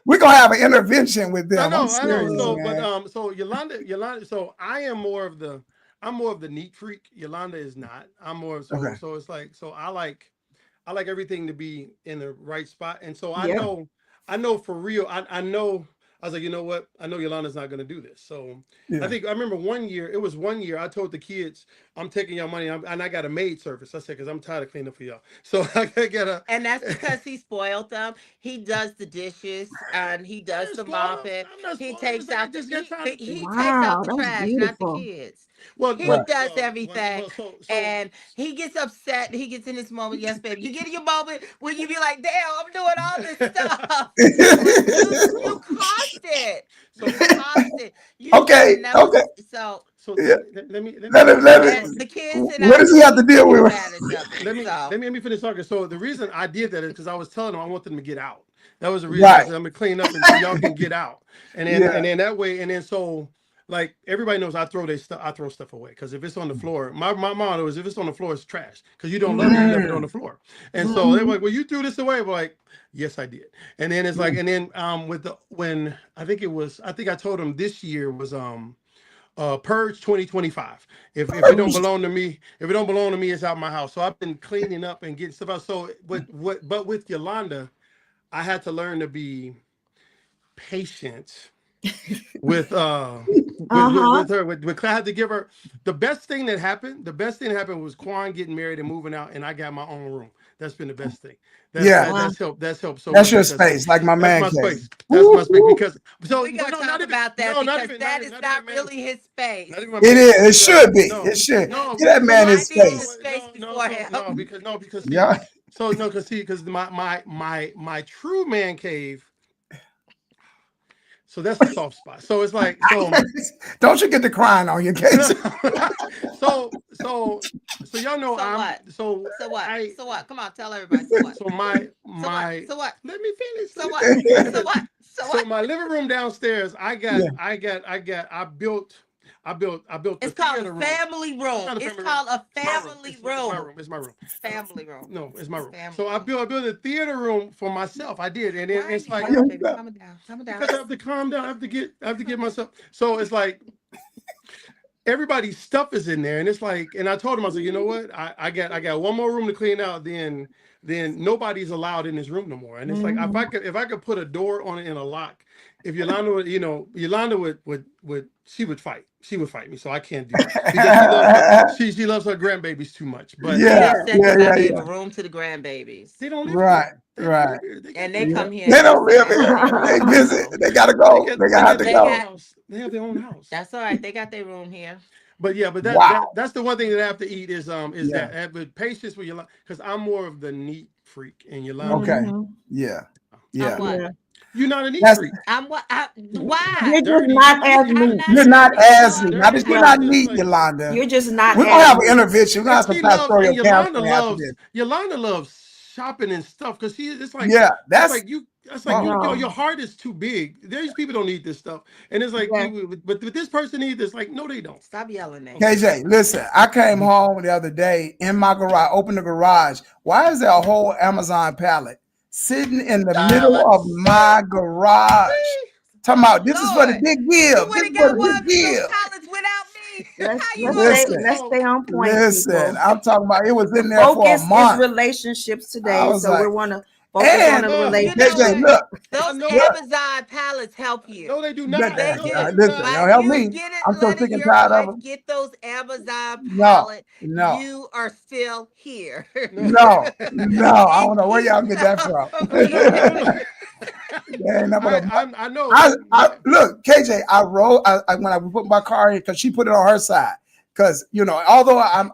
[SPEAKER 2] We're gonna have an intervention with them. I'm
[SPEAKER 1] I know.
[SPEAKER 2] serious,
[SPEAKER 1] So,
[SPEAKER 2] man.
[SPEAKER 1] but so Yolanda. So I'm more of the neat freak. Yolanda is not. I'm more of
[SPEAKER 2] Okay.
[SPEAKER 1] so it's like I like everything to be in the right spot, and so
[SPEAKER 3] Yeah.
[SPEAKER 1] I know for real. I know. I was like, you know what? I know Yolanda's not going to do this. So
[SPEAKER 2] Yeah.
[SPEAKER 1] I remember it was 1 year. I told the kids, I'm taking your money, and I got a maid service. I said, because I'm tired of cleaning for y'all. So I get a.
[SPEAKER 4] And that's because he spoiled them. He does the dishes and he
[SPEAKER 1] I
[SPEAKER 4] does
[SPEAKER 1] didn't
[SPEAKER 4] the
[SPEAKER 1] spoil them.
[SPEAKER 4] mopping.
[SPEAKER 1] I'm not
[SPEAKER 4] He
[SPEAKER 1] spoiling them.
[SPEAKER 4] takes
[SPEAKER 1] It's like I
[SPEAKER 4] out
[SPEAKER 1] just got tired of
[SPEAKER 4] he
[SPEAKER 1] cleaning.
[SPEAKER 4] takes out
[SPEAKER 3] Wow,
[SPEAKER 4] the
[SPEAKER 3] that's
[SPEAKER 4] trash, not the
[SPEAKER 3] beautiful.
[SPEAKER 4] kids.
[SPEAKER 1] Well,
[SPEAKER 4] He
[SPEAKER 2] Right.
[SPEAKER 4] does everything.
[SPEAKER 1] So
[SPEAKER 4] And he gets upset. He gets in his moment. Yes, baby. You get in your moment when you be like, damn, I'm doing all this stuff. But you caused it.
[SPEAKER 1] so
[SPEAKER 4] You caused it. You should
[SPEAKER 2] Okay.
[SPEAKER 4] never so
[SPEAKER 2] Yeah.
[SPEAKER 1] let me
[SPEAKER 2] Let
[SPEAKER 1] finish
[SPEAKER 2] it.
[SPEAKER 4] and
[SPEAKER 1] talking.
[SPEAKER 4] the kids and
[SPEAKER 2] What
[SPEAKER 4] I
[SPEAKER 2] does he have to
[SPEAKER 4] we
[SPEAKER 2] deal
[SPEAKER 4] take
[SPEAKER 2] with?
[SPEAKER 4] advantage of it. So
[SPEAKER 1] Let me finish talking. So the reason I did that is because I was telling them I want them to get out. That was the reason. I
[SPEAKER 2] Right.
[SPEAKER 1] said I'm gonna clean up and so y'all can get out.
[SPEAKER 2] Yeah.
[SPEAKER 1] And then that way and then so like everybody knows I throw stuff away because if it's on the floor, my motto is if it's on the floor, it's trash because you don't love it, you left it on the floor. And so they're like, well, you threw this away. We're like, yes, I did. And then it's like, and then when I think I told them this year was Purge 2025. If it don't belong to me, it's out my house. So I've been cleaning up and getting stuff out. So but with Yolanda, I had to learn to be patient with her. With I had to give her the best thing that happened. The best thing that happened was Quan getting married and moving out, and I got my own room. That's been the best thing. That's helped. That's helped so
[SPEAKER 2] That's
[SPEAKER 1] much.
[SPEAKER 2] your
[SPEAKER 1] Because
[SPEAKER 2] space, like my
[SPEAKER 1] that's
[SPEAKER 2] man
[SPEAKER 1] my
[SPEAKER 2] cave.
[SPEAKER 1] space. That's my space because
[SPEAKER 4] we're gonna talk about that because that is not really his space.
[SPEAKER 2] It is. It should be. It should.
[SPEAKER 1] No,
[SPEAKER 2] Get that man his
[SPEAKER 4] I needed the
[SPEAKER 2] space.
[SPEAKER 4] space before him.
[SPEAKER 1] because
[SPEAKER 2] Yeah.
[SPEAKER 1] so no, because my true man cave. So that's a soft spot. So it's like so.
[SPEAKER 2] Don't you get the crying on your case.
[SPEAKER 1] so y'all know
[SPEAKER 4] So
[SPEAKER 1] I'm
[SPEAKER 4] what?
[SPEAKER 1] so
[SPEAKER 4] So what?
[SPEAKER 1] I,
[SPEAKER 4] So what? Come on, tell everybody. So what?
[SPEAKER 1] so my
[SPEAKER 4] So what?
[SPEAKER 1] let me finish.
[SPEAKER 4] So what? So what? So
[SPEAKER 1] So
[SPEAKER 4] what?
[SPEAKER 1] my living room downstairs, I built. built
[SPEAKER 4] It's
[SPEAKER 1] the
[SPEAKER 4] called
[SPEAKER 1] theater
[SPEAKER 4] a
[SPEAKER 1] room.
[SPEAKER 4] family room. It's called a family room.
[SPEAKER 1] It's my room.
[SPEAKER 4] Family room.
[SPEAKER 1] No, it's my room.
[SPEAKER 4] Family
[SPEAKER 1] So I built a theater room for myself. I did, and
[SPEAKER 4] Why
[SPEAKER 1] it's
[SPEAKER 4] you
[SPEAKER 1] like
[SPEAKER 4] yelling, baby? Calm down. Calm down.
[SPEAKER 1] because I have to calm down. I have to get myself. So it's like everybody's stuff is in there, and it's like, and I told him, I said, you know what? I got one more room to clean out. Then nobody's allowed in this room no more. And it's like if I could put a door on it and a lock, if Yolanda would, Yolanda would she would fight. She would fight me, so I can't do that because she loves her grandbabies too much. But
[SPEAKER 4] I gave a room to the grandbabies.
[SPEAKER 1] They don't live
[SPEAKER 2] right,
[SPEAKER 1] here.
[SPEAKER 2] right.
[SPEAKER 4] And they come here.
[SPEAKER 2] They don't live here. They visit. They gotta go. They gotta go.
[SPEAKER 1] They have their own house.
[SPEAKER 4] That's all right. They got their room here.
[SPEAKER 1] But yeah, but that's the one thing that I have to eat is that have patience with Yolanda, because I'm more of the neat freak and Yolanda.
[SPEAKER 2] Okay. Yeah.
[SPEAKER 4] What?
[SPEAKER 1] You're not a neat freak.
[SPEAKER 4] I'm what? Why?
[SPEAKER 3] You're just not as neat.
[SPEAKER 2] You're not as neat. Not that you're not neat, Yolanda.
[SPEAKER 3] You're just not.
[SPEAKER 2] We're gonna have an intervention. We're gonna have some pastoral counseling after this.
[SPEAKER 1] Yolanda loves shopping and stuff because it's like your heart is too big. These people don't need this stuff, and it's like, but this person needs this. Like, no, they don't.
[SPEAKER 4] Stop yelling at
[SPEAKER 2] KJ, listen. I came home the other day in my garage. Opened the garage. Why is there a whole Amazon pallet sitting in the middle of my garage? Talking about this is for the big give. This is for the big give.
[SPEAKER 3] Let's stay on point.
[SPEAKER 2] Listen, I'm talking about it was in there for a month.
[SPEAKER 3] Focus is relationships today, so
[SPEAKER 2] like,
[SPEAKER 3] we want to focus on the relationship.
[SPEAKER 2] Look,
[SPEAKER 4] those Amazon pallets help you.
[SPEAKER 1] No, they do not.
[SPEAKER 2] They do. Listen, don't help me. I'm so sick and tired of them.
[SPEAKER 4] Get those Amazon pallets. No, you are still here.
[SPEAKER 2] No, I don't know where y'all get that from.
[SPEAKER 1] I know.
[SPEAKER 2] Look, KJ, I wrote when I put my car in because she put it on her side. Because although I'm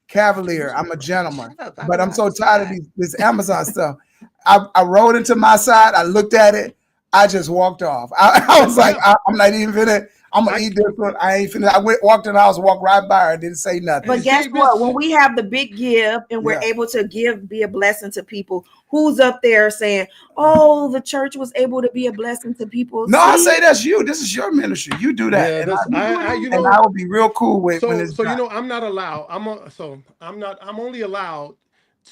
[SPEAKER 2] cavalier, I'm a gentleman, but I'm so tired of this Amazon stuff. I rode into my side. I looked at it. I just walked off. I was like, I'm not even finna. I'm gonna eat this one. I ain't finna. I walked in the house, walked right by her, didn't say nothing.
[SPEAKER 3] But guess what? When we have the big give and we're able to be a blessing to people, who's up there saying, "Oh, the church was able to be a blessing to people"?
[SPEAKER 2] No, I say that's you. This is your ministry. You do that, and I would be real cool with when it's done.
[SPEAKER 1] I'm not allowed. I'm only allowed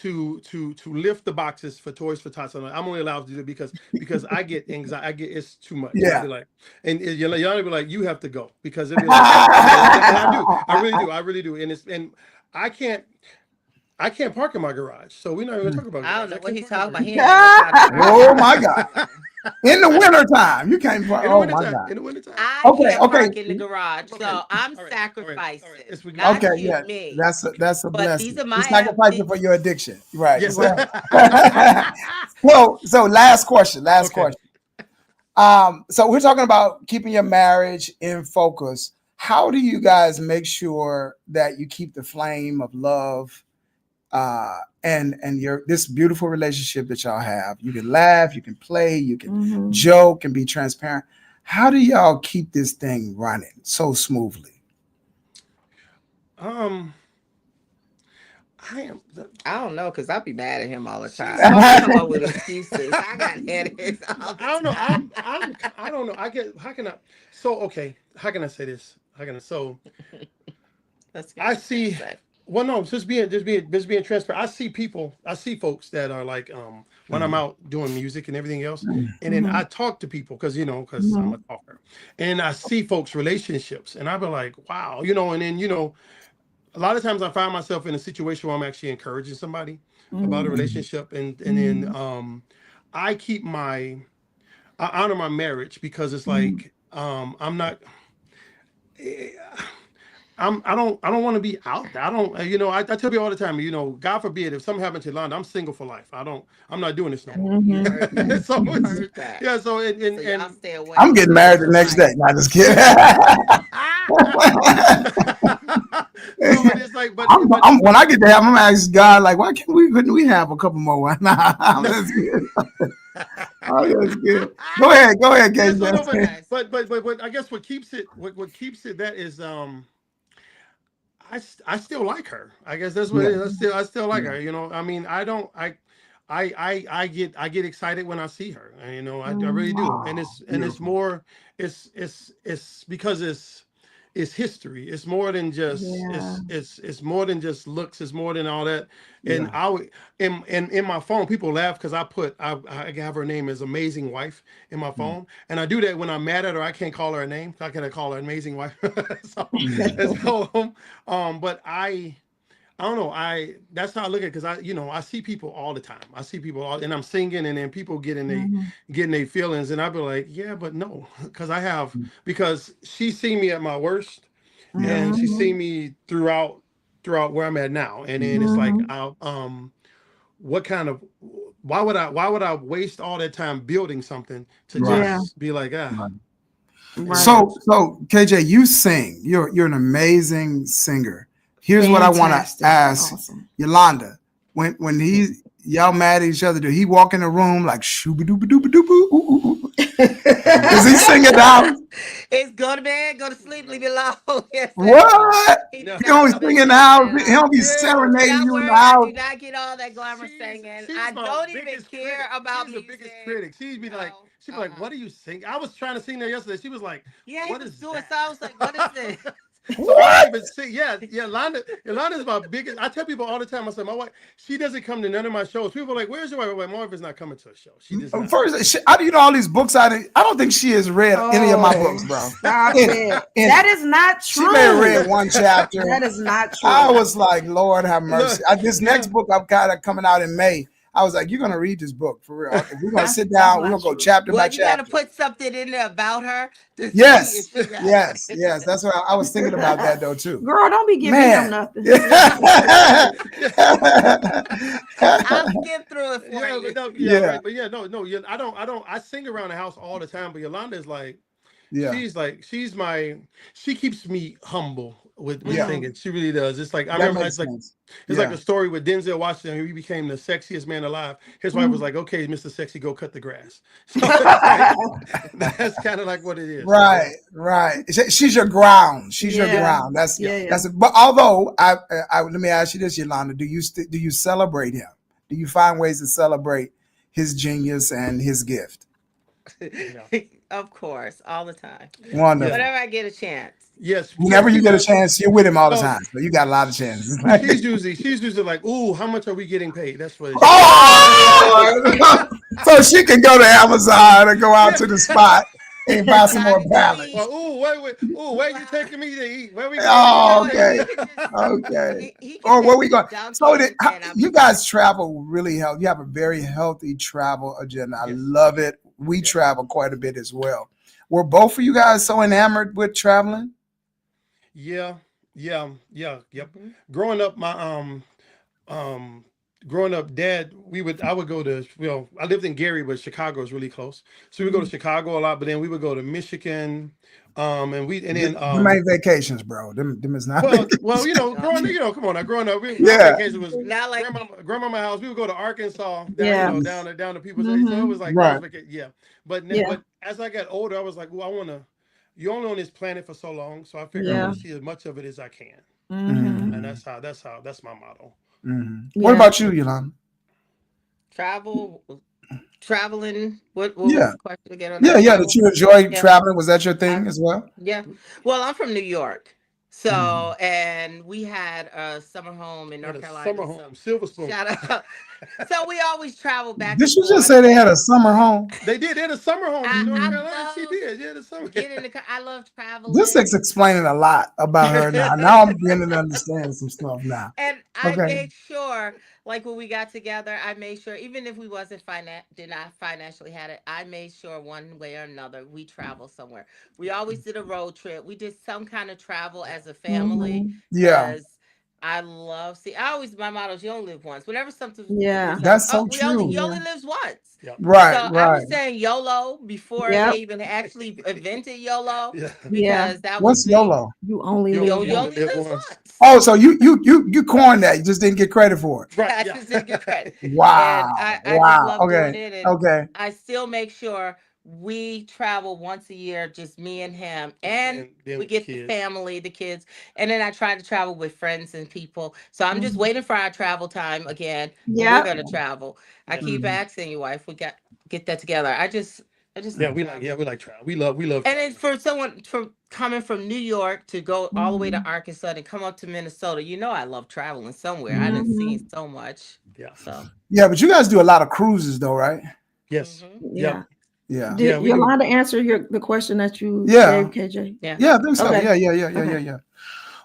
[SPEAKER 1] to lift the boxes for Toys for Tots. I'm only allowed to do it because I get anxiety. it's too much.
[SPEAKER 2] Yeah.
[SPEAKER 1] Like, and Yana be like, you have to go because it be like, I really do. And I can't park in my garage. So we're not even talking about.
[SPEAKER 4] I don't know what he's talking about.
[SPEAKER 2] Oh my God. In the wintertime, you can't park. Oh my God.
[SPEAKER 1] In the wintertime.
[SPEAKER 4] I can't park in the garage, so I'm sacrificing.
[SPEAKER 2] Okay, yeah,
[SPEAKER 4] me.
[SPEAKER 2] that's a blessing.
[SPEAKER 4] These are my
[SPEAKER 2] You're sacrificing for your addiction, right?
[SPEAKER 1] Yes.
[SPEAKER 2] So last question. So we're talking about keeping your marriage in focus. How do you guys make sure that you keep the flame of love and this beautiful relationship that y'all have? You can laugh, you can play, you can joke and be transparent. How do y'all keep this thing running so smoothly?
[SPEAKER 4] I don't know, because I'll be mad at him all the time. I come up with excuses. I got headaches.
[SPEAKER 1] I don't know. I don't know. How can I say this? I see. Well, no, just being transparent. I see folks that are like, when I'm out doing music and everything else, and then I talk to people because I'm a talker, and I see folks' relationships, and I be like, wow, and then a lot of times I find myself in a situation where I'm actually encouraging somebody about a relationship, and then I honor my marriage because it's like I don't want to be out there. I don't, I tell people all the time, God forbid if something happened to Yolanda, I'm single for life. I'm not doing this no more. So y'all stay away.
[SPEAKER 2] I'm getting married the next day. Not just kidding.
[SPEAKER 1] It's like,
[SPEAKER 2] when I get there, I'm gonna ask God, like, why couldn't we have a couple more? That's good. That's good. Go ahead, Gabe.
[SPEAKER 1] But I guess what keeps it that is I still like her. I guess that's what it is. I still like her. I mean, I I get excited when I see her. And, you know, I really do. And it's more it's because it's history. It's more than just it's more than just looks. It's more than all that. And I would in my phone, people laugh because I have her name as Amazing Wife in my phone, and I do that when I'm mad at her. I can't call her a name. I can call her Amazing Wife. But I don't know. That's how I look at it, because I see people all the time. I see people and I'm singing, and then people getting their feelings, and I be like, yeah, but no, because she seen me at my worst, and she seen me throughout where I'm at now, and then it's like, why would I waste all that time building something to just be like,
[SPEAKER 2] Right. So KJ, you sing. You're an amazing singer. Here's what I want to ask Yolanda. When y'all mad at each other, do he walk in the room like shooba dooba dooba dooba? Does he sing it out?
[SPEAKER 4] It's go to bed, go to sleep, leave it alone. Yes,
[SPEAKER 2] what? He always singing out. He don't be serenading you in the house.
[SPEAKER 4] I do not get all that glamour singing. I don't even care about music.
[SPEAKER 1] She's the biggest critic. She'd be like, what are you singing? I was trying to sing there yesterday. She was like, what is that? So I was like, what is this?
[SPEAKER 2] So I
[SPEAKER 1] even see, Yolanda's my biggest. I tell people all the time. I say, my wife, she doesn't come to none of my shows. People are like, "Where's your wife?" I'm like, my wife is not coming to a show. She does not.
[SPEAKER 2] First, how do you know all these books? I don't think she has read any of my books, bro.
[SPEAKER 3] Stop it. That is not true.
[SPEAKER 2] She may have read one chapter.
[SPEAKER 3] That is not true.
[SPEAKER 2] I was like, Lord have mercy. This next book I'm kind of coming out in May. I was like, you're going to read this book for real. We're going to sit down. We're going to go chapter by chapter.
[SPEAKER 4] You got to put something in there about her.
[SPEAKER 2] Yes. That's what I was thinking about that, though, too.
[SPEAKER 3] Girl, don't be giving him nothing.
[SPEAKER 4] I'll skip through it for you.
[SPEAKER 1] I sing around the house all the time, but Yolanda is like, she keeps me humble with singing. She really does. It's like, I remember it's like a story with Denzel Washington. He became the sexiest man alive. His wife was like, okay, Mr. Sexy, go cut the grass. So that's kind of like what it is.
[SPEAKER 2] Right. She's your ground. She's your ground. That's it. But although I let me ask you this, Yolanda, do you celebrate him? Do you find ways to celebrate his genius and his gift?
[SPEAKER 4] Of course, all the time.
[SPEAKER 2] Wonderful.
[SPEAKER 4] Whenever I get a chance.
[SPEAKER 1] Yes.
[SPEAKER 2] Whenever you get a chance, you're with him all the time. So you got a lot of chances.
[SPEAKER 1] She's usually like, ooh, how much are we getting paid? That's what
[SPEAKER 2] so she can go to Amazon and go out to the spot and buy some more pallets.
[SPEAKER 1] Well, where you taking me to eat? Where we going?
[SPEAKER 2] Oh, okay. Where we going? So you guys travel really healthy. You have a very healthy travel agenda. I love it. We travel quite a bit as well. Were both of you guys so enamored with traveling?
[SPEAKER 1] Yep. Growing up, Dad, I would go to, I lived in Gary, but Chicago is really close. So we would go to Chicago a lot, but then we would go to Michigan.
[SPEAKER 2] Them ain't vacations, bro. Them is not.
[SPEAKER 1] Well, come on now. Growing up, vacation was not like grandmama house. We would go to Arkansas, down to people's age. So it was like, But as I got older, I was like, well, you're only on this planet for so long, so I figured I want to see as much of it as I can. And that's my motto.
[SPEAKER 2] What about you, Yolanda?
[SPEAKER 4] Traveling. What was the question again?
[SPEAKER 2] That you enjoy traveling. Was that your thing as well?
[SPEAKER 4] Yeah. Well, I'm from New York. So, and we had a summer home in North Carolina.
[SPEAKER 1] Summer home, Silver Spoon.
[SPEAKER 4] Shout out. So we always travel back.
[SPEAKER 2] Did you just say they had a summer home?
[SPEAKER 1] They did. They had a summer home in North Carolina. She did. Yeah, the summer.
[SPEAKER 4] I love traveling.
[SPEAKER 2] This is explaining a lot about her now. Now I'm beginning to understand some stuff now.
[SPEAKER 4] And I made sure, like when we got together, I made sure, even if we did not financially had it, I made sure one way or another we travel somewhere. We always did a road trip. We did some kind of travel as a family. Because I love my motto is you only live once. Whenever something
[SPEAKER 2] that's so true.
[SPEAKER 4] You only lives once.
[SPEAKER 1] Yep.
[SPEAKER 2] Right.
[SPEAKER 4] I was saying YOLO before they even actually invented YOLO. Because that
[SPEAKER 2] was YOLO.
[SPEAKER 3] You only live
[SPEAKER 4] once.
[SPEAKER 2] Oh, so you coined that. You just didn't get credit for it.
[SPEAKER 4] Right. I just didn't get credit.
[SPEAKER 2] Wow.
[SPEAKER 4] And I just love doing it.
[SPEAKER 2] And
[SPEAKER 4] I still make sure we travel once a year, just me and him, and
[SPEAKER 1] then
[SPEAKER 4] we get the family, the kids, and then I try to travel with friends and people. So I'm just waiting for our travel time again.
[SPEAKER 3] Yeah.
[SPEAKER 4] We're gonna travel. I keep asking you, wife, we got get that together. I just
[SPEAKER 1] we like travel. We love.
[SPEAKER 4] and then for someone from coming from New York to go all the way to Arkansas and come up to Minnesota, you know I love traveling somewhere. I done seen so much.
[SPEAKER 1] Yeah.
[SPEAKER 4] So
[SPEAKER 2] Yeah, but you guys do a lot of cruises though, right?
[SPEAKER 1] Yes.
[SPEAKER 3] Yeah.
[SPEAKER 2] Yeah.
[SPEAKER 3] Did Yolanda answer the question that you gave, KJ?
[SPEAKER 4] Yeah.
[SPEAKER 2] Yeah, I think so.
[SPEAKER 3] Okay.
[SPEAKER 2] Yeah.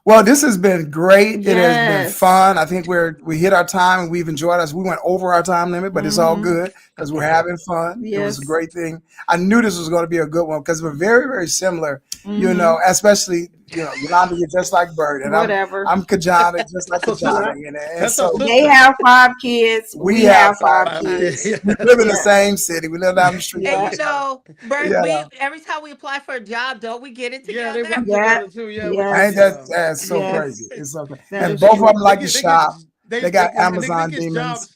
[SPEAKER 2] Well, this has been great. It has been
[SPEAKER 3] Yes.
[SPEAKER 2] fun. I think we hit our time and we've enjoyed us. We went over our time limit, but it's all good because we're having fun. It was a
[SPEAKER 3] Yes.
[SPEAKER 2] great thing. I knew this was going to be a good one because we're very, very similar, you know, especially, you know, Yolanda, you're just like Bert. And
[SPEAKER 3] Whatever.
[SPEAKER 2] I'm Kajana, just like Kajana. You know? And so
[SPEAKER 3] They have 5 kids.
[SPEAKER 2] we
[SPEAKER 3] We
[SPEAKER 2] have
[SPEAKER 3] have 5
[SPEAKER 2] 5
[SPEAKER 3] kids.
[SPEAKER 2] we live in the same city. We live down the street.
[SPEAKER 4] And you know, Bert,
[SPEAKER 2] Yeah.
[SPEAKER 4] every time we apply for a job, don't we get it
[SPEAKER 1] Yeah,
[SPEAKER 4] together?
[SPEAKER 1] they work
[SPEAKER 3] Yeah.
[SPEAKER 1] together too. Yeah.
[SPEAKER 3] Yeah.
[SPEAKER 2] Ain't that's so
[SPEAKER 3] Yes.
[SPEAKER 2] crazy. It's so crazy.
[SPEAKER 3] That
[SPEAKER 2] And
[SPEAKER 3] is
[SPEAKER 2] both
[SPEAKER 3] true.
[SPEAKER 2] of them like to shop. They got
[SPEAKER 1] and
[SPEAKER 2] Amazon
[SPEAKER 1] get
[SPEAKER 2] demons.
[SPEAKER 1] jobs.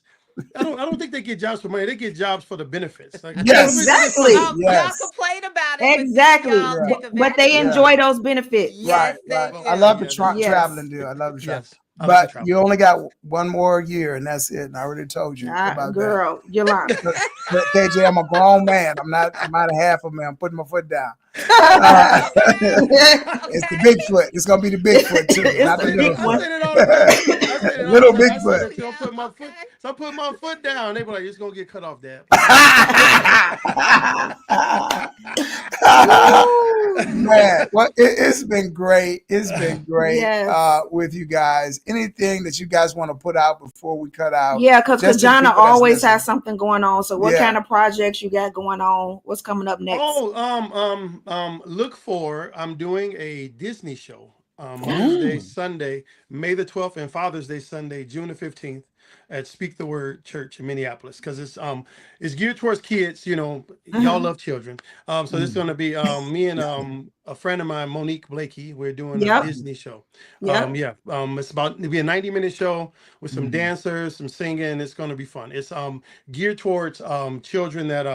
[SPEAKER 1] I don't think they get jobs for money. They get jobs for the benefits. Like,
[SPEAKER 2] Yes.
[SPEAKER 3] Exactly.
[SPEAKER 4] Y'all
[SPEAKER 2] Yes.
[SPEAKER 4] complain about it.
[SPEAKER 3] Exactly.
[SPEAKER 4] But y'all take
[SPEAKER 3] But they
[SPEAKER 4] advantage.
[SPEAKER 3] enjoy those benefits.
[SPEAKER 4] Yes,
[SPEAKER 2] Right.
[SPEAKER 4] they
[SPEAKER 2] I
[SPEAKER 4] do.
[SPEAKER 2] love the
[SPEAKER 3] Yes.
[SPEAKER 2] traveling deal. I love the travel.
[SPEAKER 1] Yes. I like to
[SPEAKER 2] But
[SPEAKER 1] travel.
[SPEAKER 2] you only got one more year, and that's it. And I already told you about
[SPEAKER 3] Girl, Yolanda.
[SPEAKER 2] that. But KJ, I'm a grown man. I'm not a half of man. I'm putting my foot down. It's the Bigfoot. It's gonna be the Bigfoot too.
[SPEAKER 3] It's
[SPEAKER 2] Not the
[SPEAKER 3] the
[SPEAKER 2] little
[SPEAKER 3] big one.
[SPEAKER 1] I say it all the time. I say it all
[SPEAKER 2] Little
[SPEAKER 1] the time.
[SPEAKER 2] Bigfoot.
[SPEAKER 1] I said, I'm putting my foot. So I put my foot down. They were like, "It's gonna get cut off, Dad."
[SPEAKER 2] Man, well, it's been great. It's been great
[SPEAKER 3] Yes.
[SPEAKER 2] with you guys. Anything that you guys want to put out before we cut out?
[SPEAKER 3] Yeah, because
[SPEAKER 2] Just to
[SPEAKER 3] Kajana
[SPEAKER 2] people that's
[SPEAKER 3] always
[SPEAKER 2] listening.
[SPEAKER 3] has something going on. So what
[SPEAKER 2] Yeah.
[SPEAKER 3] kind of projects you got going on? What's coming up next?
[SPEAKER 1] Look for. I'm doing a Disney show. Thursday, Sunday, May the 12th, and Father's Day Sunday, June the 15th, at Speak the Word Church in Minneapolis, because it's geared towards kids. You know, y'all love children. So this is gonna be me and a friend of mine, Monique Blakey. We're doing a Disney show. It's it'll be a 90-minute show with some dancers, some singing. It's gonna be fun. It's geared towards children that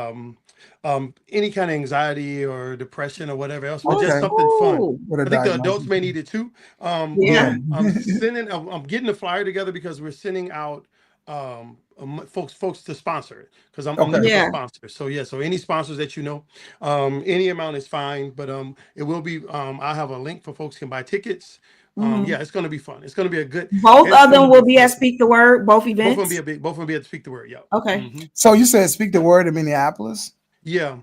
[SPEAKER 1] any kind of anxiety or depression or whatever else, but just something fun. I think the adults may need it too. I'm getting the flyer together because we're sending out folks to sponsor it, because I'm looking for sponsors. So any sponsors that you know, any amount is fine, but it will be I'll have a link for folks can buy tickets. It's going to be fun. It's going to be a good.
[SPEAKER 3] Both of them will be at Speak the Word. Both events.
[SPEAKER 1] Both of them be at Speak the Word. Yeah.
[SPEAKER 3] Okay.
[SPEAKER 2] So you said Speak the Word in Minneapolis?
[SPEAKER 1] Yeah.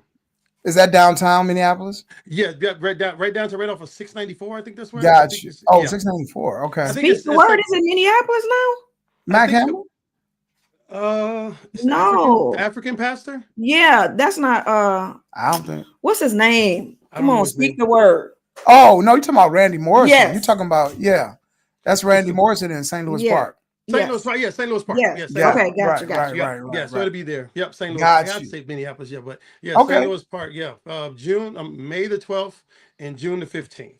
[SPEAKER 2] Is that downtown Minneapolis?
[SPEAKER 1] Yeah, right down to right off of 694. I think that's where.
[SPEAKER 2] Got you. 694. Okay.
[SPEAKER 3] Speak the Word is in Minneapolis now.
[SPEAKER 2] Mac Hamill?
[SPEAKER 3] No.
[SPEAKER 1] African pastor?
[SPEAKER 3] Yeah, that's not
[SPEAKER 2] I don't think.
[SPEAKER 3] What's his name? Come on, Speak
[SPEAKER 1] name.
[SPEAKER 3] the Word.
[SPEAKER 2] Oh, no, you're talking about Randy Morrison.
[SPEAKER 3] Yes.
[SPEAKER 2] You're talking about, that's Randy Morrison in St. Louis Park.
[SPEAKER 1] St. Louis Park, St. Louis Park.
[SPEAKER 3] Yeah. Okay, gotcha.
[SPEAKER 2] Right.
[SPEAKER 1] So it'll be there. Yep, St. Louis.
[SPEAKER 2] Got
[SPEAKER 1] I had to
[SPEAKER 2] you.
[SPEAKER 1] say Minneapolis, but
[SPEAKER 2] Okay.
[SPEAKER 1] St. Louis Park, May the 12th and June the 15th.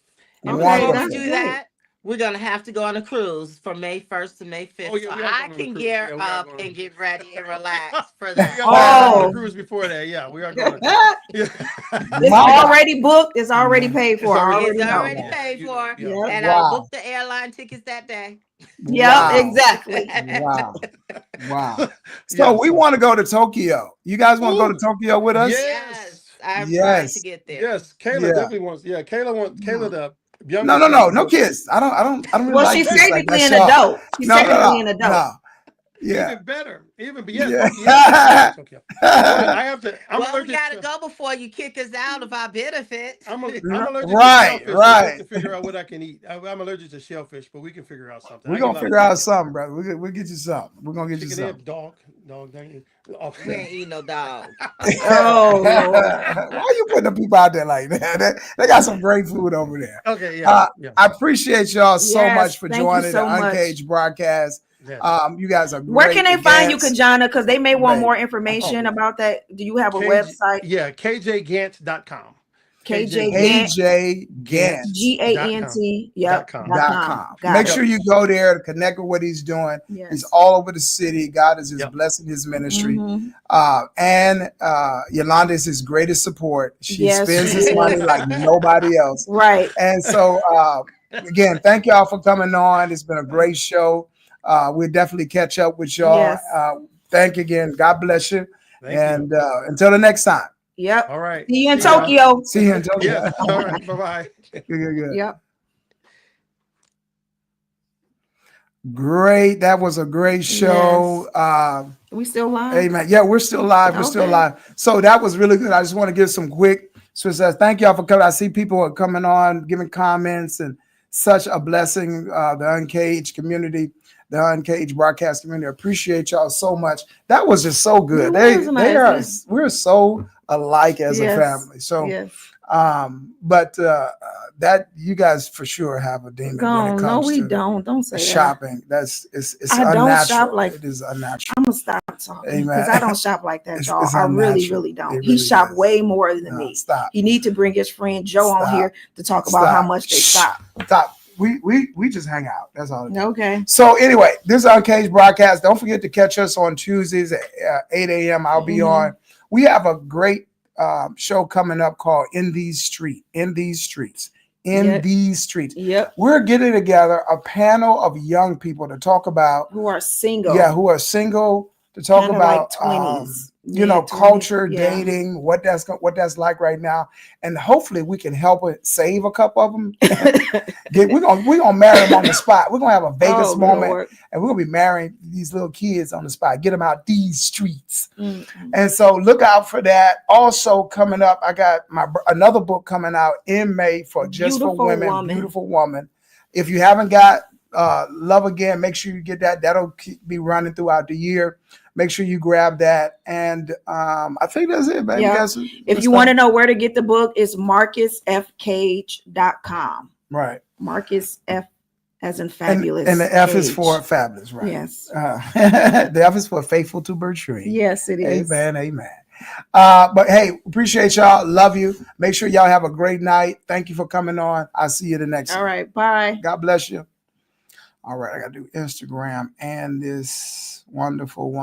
[SPEAKER 4] Okay, let's do that. We're gonna have to go on a cruise from May 1st to May 5th. So I can gear up and get ready and relax for that.
[SPEAKER 1] On a cruise before that. Yeah, we are going.
[SPEAKER 3] It's already booked. It's already paid for.
[SPEAKER 4] It's already paid for.
[SPEAKER 3] Yep.
[SPEAKER 4] And I'll book the airline tickets that day.
[SPEAKER 3] Yeah, exactly.
[SPEAKER 2] Wow. So we want to go to Tokyo. You guys want to go to Tokyo with us?
[SPEAKER 4] Yes. I'm trying to get there.
[SPEAKER 1] Yes, Kayla definitely wants. Yeah, Kayla to.
[SPEAKER 2] No kids. I don't really
[SPEAKER 3] well,
[SPEAKER 2] like
[SPEAKER 3] she's
[SPEAKER 2] kids
[SPEAKER 3] technically
[SPEAKER 2] like
[SPEAKER 3] an adult. She's technically an adult.
[SPEAKER 2] No. Yeah.
[SPEAKER 1] Even better. Tokyo. I have to.
[SPEAKER 4] We gotta go before you kick us out of our benefits.
[SPEAKER 1] I'm allergic to shellfish.
[SPEAKER 2] Right.
[SPEAKER 1] To figure out what I can eat. I'm allergic to shellfish, but we can figure out something.
[SPEAKER 2] We're gonna figure out something, brother. We'll get you something. We're gonna get you something.
[SPEAKER 1] Dog.
[SPEAKER 4] We ain't eat no dog.
[SPEAKER 3] Oh,
[SPEAKER 2] why are you putting the people out there like that? They got some great food over there.
[SPEAKER 1] Okay,
[SPEAKER 2] I appreciate y'all so much for joining the
[SPEAKER 3] much.
[SPEAKER 2] UnCaged broadcast.
[SPEAKER 1] Yes.
[SPEAKER 2] You guys are great.
[SPEAKER 3] Where can they find you, Kajana? Because they may want more information about that. Do you have a website?
[SPEAKER 1] Yeah, kjgant.com.
[SPEAKER 3] KJ
[SPEAKER 2] KJ Gant.
[SPEAKER 3] GANT. Yep.
[SPEAKER 1] .com.
[SPEAKER 3] .com. Got
[SPEAKER 2] Make
[SPEAKER 3] it.
[SPEAKER 2] sure you go there to connect with what he's doing.
[SPEAKER 3] Yes.
[SPEAKER 2] He's all over the city. God is just
[SPEAKER 1] Yep.
[SPEAKER 2] blessing his ministry.
[SPEAKER 3] Mhm.
[SPEAKER 2] And Yolanda is his greatest support. She
[SPEAKER 3] Yes,
[SPEAKER 2] spends
[SPEAKER 3] she
[SPEAKER 2] his
[SPEAKER 3] is.
[SPEAKER 2] money like nobody else.
[SPEAKER 3] Right.
[SPEAKER 2] And so, again, thank y'all for coming on. It's been a great show. We'll definitely catch up with y'all.
[SPEAKER 3] Yes.
[SPEAKER 2] Thank you again. God bless you.
[SPEAKER 1] Thank
[SPEAKER 2] and
[SPEAKER 1] you.
[SPEAKER 2] Until the next time.
[SPEAKER 3] Yep.
[SPEAKER 1] All right.
[SPEAKER 3] See you in
[SPEAKER 1] See y'all.
[SPEAKER 3] Tokyo.
[SPEAKER 2] See you in Tokyo.
[SPEAKER 1] Yeah. All right. Bye-bye.
[SPEAKER 2] Good.
[SPEAKER 3] Yep.
[SPEAKER 2] Great. That was a great show.
[SPEAKER 3] We still live?
[SPEAKER 2] Amen. Yeah, we're still live. We're still
[SPEAKER 3] Okay.
[SPEAKER 2] live. So that was really good. I just want to give some quick. So thank y'all for coming. I see people are coming on, giving comments, and such a blessing. The UnCaged community, the UnCaged broadcast community. Appreciate y'all so much. That was just so good.
[SPEAKER 3] It was
[SPEAKER 2] They are.
[SPEAKER 3] amazing.
[SPEAKER 2] We're so alike as a
[SPEAKER 3] Yes.
[SPEAKER 2] family. So
[SPEAKER 3] Yes.
[SPEAKER 2] but that you guys for sure have a demon when it comes
[SPEAKER 3] No, we
[SPEAKER 2] to
[SPEAKER 3] don't. Don't say that.
[SPEAKER 2] shopping. It's
[SPEAKER 3] I
[SPEAKER 2] unnatural.
[SPEAKER 3] don't shop like
[SPEAKER 2] it is unnatural.
[SPEAKER 3] I'm gonna stop talking
[SPEAKER 2] Amen.
[SPEAKER 3] because I don't shop like that,
[SPEAKER 2] It's-
[SPEAKER 3] y'all.
[SPEAKER 2] it's
[SPEAKER 3] I really,
[SPEAKER 2] unnatural.
[SPEAKER 3] really don't.
[SPEAKER 2] It
[SPEAKER 3] He
[SPEAKER 2] really
[SPEAKER 3] shop
[SPEAKER 2] is.
[SPEAKER 3] way more than
[SPEAKER 2] No,
[SPEAKER 3] me.
[SPEAKER 2] stop.
[SPEAKER 3] He need to bring his friend Joe on
[SPEAKER 2] Stop.
[SPEAKER 3] here to talk about how
[SPEAKER 2] Stop.
[SPEAKER 3] much they
[SPEAKER 2] Shh.
[SPEAKER 3] shop.
[SPEAKER 2] Stop. We just hang out. That's all.
[SPEAKER 3] Okay.
[SPEAKER 2] So anyway, this is UnCaged broadcast. Don't forget to catch us on Tuesdays at 8 a.m. I'll be on. We have a great show coming up called In These Streets.
[SPEAKER 3] Yep.
[SPEAKER 2] We're getting together a panel of young people to talk about
[SPEAKER 3] Who are single?
[SPEAKER 2] who are single, to talk
[SPEAKER 3] Kinda
[SPEAKER 2] about
[SPEAKER 3] like 20s.
[SPEAKER 2] culture,
[SPEAKER 3] Yeah.
[SPEAKER 2] dating, what that's like right now, and hopefully we can help it save a couple of them. we're gonna marry them on the spot. We're gonna have a Vegas
[SPEAKER 3] Oh,
[SPEAKER 2] moment,
[SPEAKER 3] Lord.
[SPEAKER 2] and we're gonna be marrying these little kids on the spot. Get them out these streets.
[SPEAKER 3] Mm-hmm.
[SPEAKER 2] And so look out for that. Also coming up, I got another book coming out in May for just
[SPEAKER 3] Beautiful
[SPEAKER 2] for women.
[SPEAKER 3] Woman.
[SPEAKER 2] Beautiful Woman. If you haven't got Love Again, make sure you get that. That'll be running throughout the year. Make sure you grab that. And I think that's it, baby.
[SPEAKER 3] Yeah. If you want to know where to get the book, it's marcusfcage.com.
[SPEAKER 2] Right.
[SPEAKER 3] Marcus F as in fabulous.
[SPEAKER 2] And the F is
[SPEAKER 3] Cage.
[SPEAKER 2] for fabulous, right?
[SPEAKER 3] Yes.
[SPEAKER 2] The F is for faithful to Bertrene.
[SPEAKER 3] Yes, it is.
[SPEAKER 2] Amen. But hey, appreciate y'all. Love you. Make sure y'all have a great night. Thank you for coming on. I'll see you the next
[SPEAKER 3] All
[SPEAKER 2] one.
[SPEAKER 3] right. Bye.
[SPEAKER 2] God bless you. All right, I got to do Instagram and this wonderful